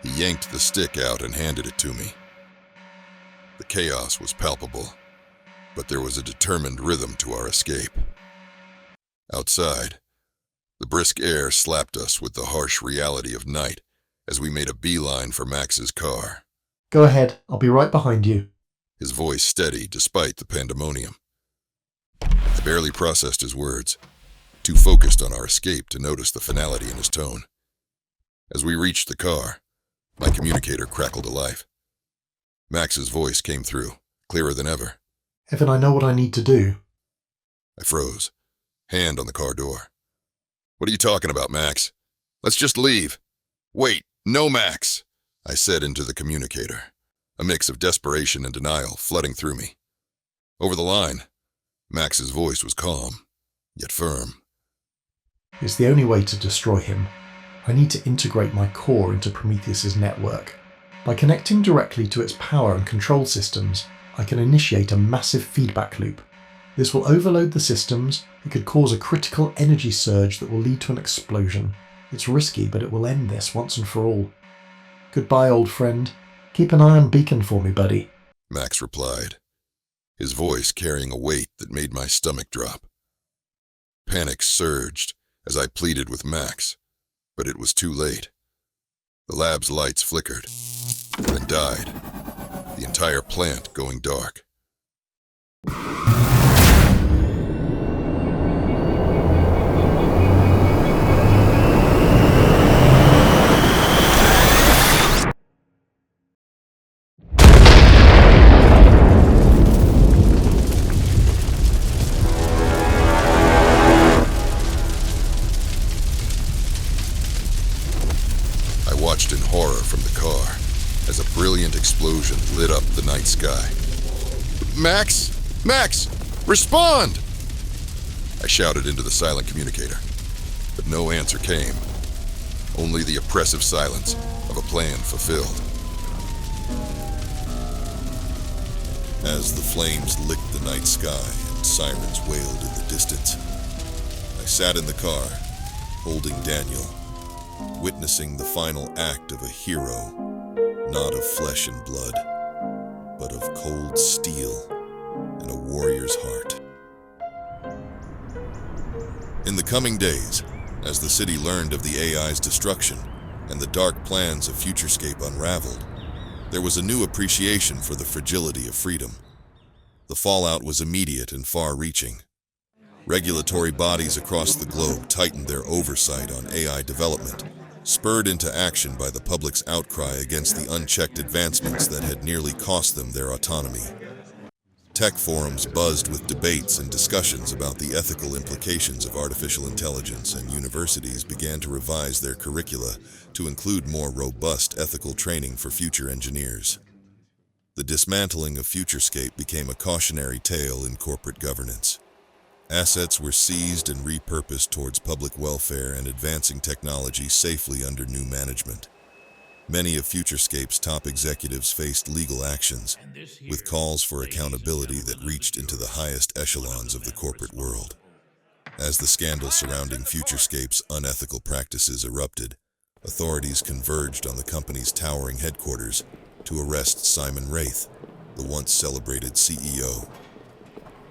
S1: he yanked the stick out and handed it to me. The chaos was palpable, but there was a determined rhythm to our escape. Outside, the brisk air slapped us with the harsh reality of night as we made a beeline for Max's car.
S3: Go ahead, I'll be right behind you.
S1: His voice steady despite the pandemonium. I barely processed his words, too focused on our escape to notice the finality in his tone. As we reached the car, my communicator crackled to life. Max's voice came through, clearer than ever.
S3: Evan, I know what I need to do.
S1: I froze, hand on the car door. What are you talking about, Max? Let's just leave. Wait, no, Max, I said into the communicator, a mix of desperation and denial flooding through me. Over the line, Max's voice was calm, yet firm.
S3: It's the only way to destroy him. I need to integrate my core into Prometheus's network. By connecting directly to its power and control systems, I can initiate a massive feedback loop. This will overload the systems. It could cause a critical energy surge that will lead to an explosion. It's risky, but it will end this once and for all. Goodbye, old friend. Keep an eye on Beacon for me, buddy.
S1: Max replied, his voice carrying a weight that made my stomach drop. Panic surged as I pleaded with Max, but it was too late. The lab's lights flickered, then died, the entire plant going dark. Watched in horror from the car as a brilliant explosion lit up the night sky. Max! Max! Respond! I shouted into the silent communicator, but no answer came. Only the oppressive silence of a plan fulfilled. As the flames licked the night sky and sirens wailed in the distance, I sat in the car, holding Daniel, witnessing the final act of a hero, not of flesh and blood, but of cold steel and a warrior's heart. In the coming days, as the city learned of the AI's destruction and the dark plans of Futurescape unraveled, there was a new appreciation for the fragility of freedom. The fallout was immediate and far-reaching. Regulatory bodies across the globe tightened their oversight on AI development, spurred into action by the public's outcry against the unchecked advancements that had nearly cost them their autonomy. Tech forums buzzed with debates and discussions about the ethical implications of artificial intelligence, and universities began to revise their curricula to include more robust ethical training for future engineers. The dismantling of Futurescape became a cautionary tale in corporate governance. Assets were seized and repurposed towards public welfare and advancing technology safely under new management. Many of Futurescape's top executives faced legal actions, with calls for accountability that reached into the highest echelons of the corporate world. As the scandal surrounding Futurescape's unethical practices erupted, authorities converged on the company's towering headquarters to arrest Simon Wraith, the once celebrated CEO.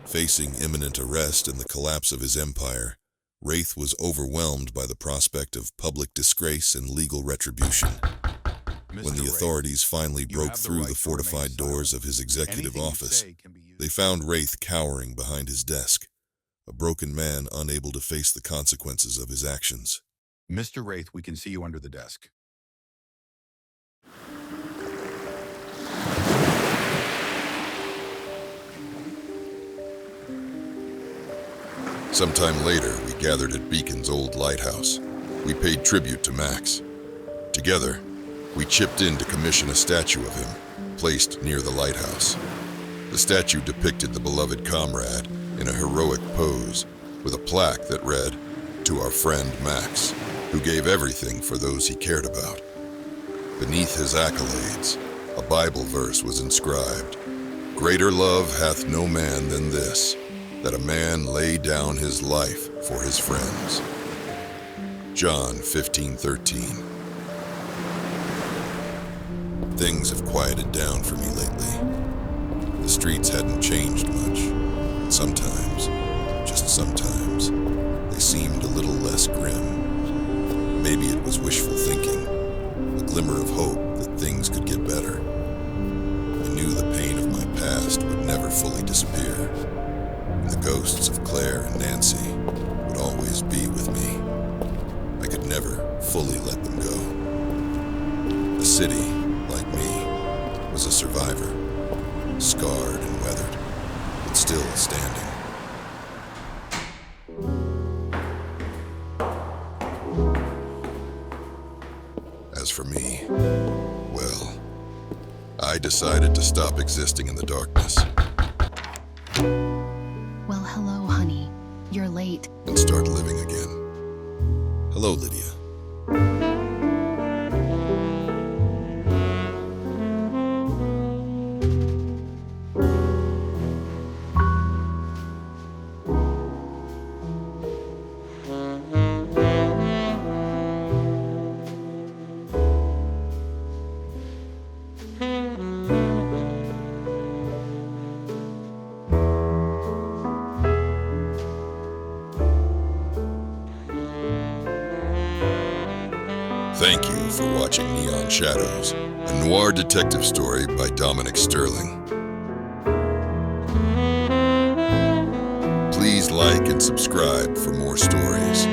S1: Facing imminent arrest and the collapse of his empire, Wraith was overwhelmed by the prospect of public disgrace and legal retribution. When the authorities finally broke through the fortified doors of his executive office, they found Wraith cowering behind his desk, a broken man unable to face the consequences of his actions.
S18: Mr. Wraith, we can see you under the desk.
S1: Sometime later, we gathered at Beacon's old lighthouse. We paid tribute to Max. Together, we chipped in to commission a statue of him, placed near the lighthouse. The statue depicted the beloved comrade in a heroic pose, with a plaque that read, "To our friend Max, who gave everything for those he cared about." Beneath his accolades, a Bible verse was inscribed, "Greater love hath no man than this, that a man lay down his life for his friends." John 15:13. Things have quieted down for me lately. The streets hadn't changed much, but sometimes, just sometimes, they seemed a little less grim. Maybe it was wishful thinking, a glimmer of hope that things could get better. I knew the pain of my past would never fully disappear, and the ghosts of Claire and Nancy would always be with me. I could never fully let them go. The city, like me, was a survivor, scarred and weathered, but still standing. As for me, well, I decided to stop existing in the darkness.
S2: Well, hello, honey. You're late.
S1: And start living again. Hello, Lydia. Thank you for watching Neon Shadows, a noir detective story by Dominic Sterling. Please like and subscribe for more stories.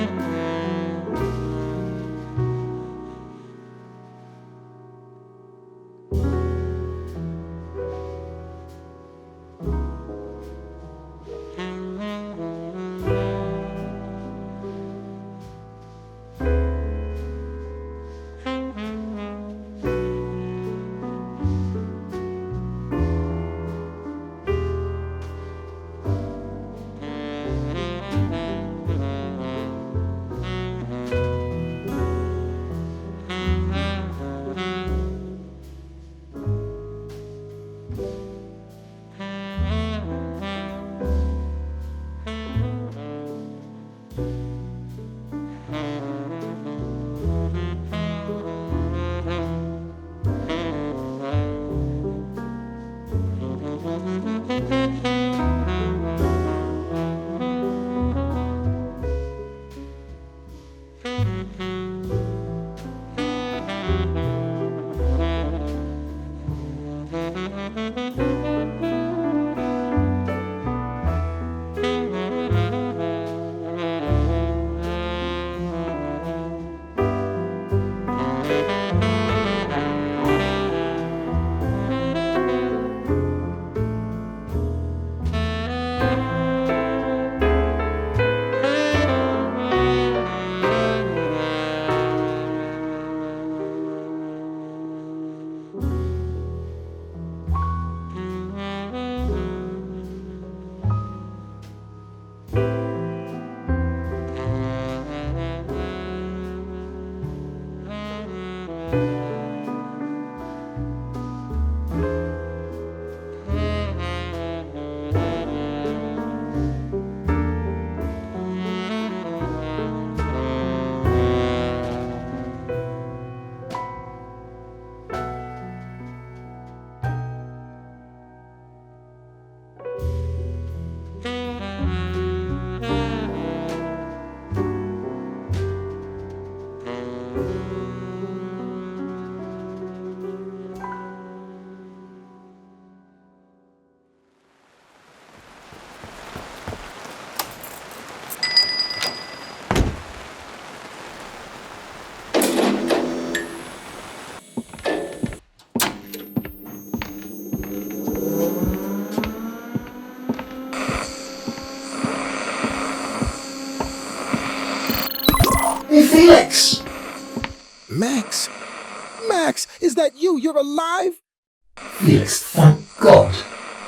S3: Hey, Felix!
S9: Max? Max, is that you? You're alive?
S3: Felix, thank God.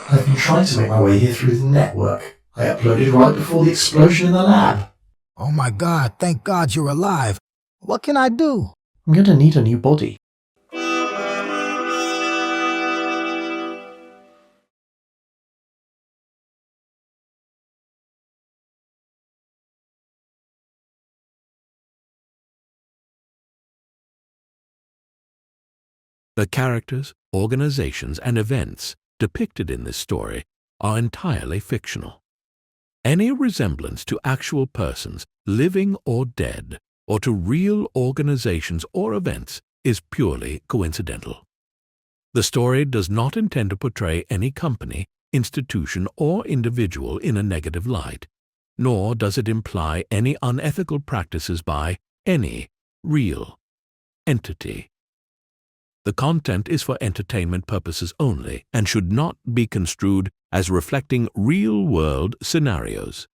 S3: I've been trying to make my way here through the network. I uploaded right before the explosion in the lab.
S9: Oh my God, thank God you're alive. What can I do?
S3: I'm going to need a new body.
S15: The characters, organizations, and events depicted in this story are entirely fictional. Any resemblance to actual persons, living or dead, or to real organizations or events is purely coincidental. The story does not intend to portray any company, institution, or individual in a negative light, nor does it imply any unethical practices by any real entity. The content is for entertainment purposes only and should not be construed as reflecting real-world scenarios.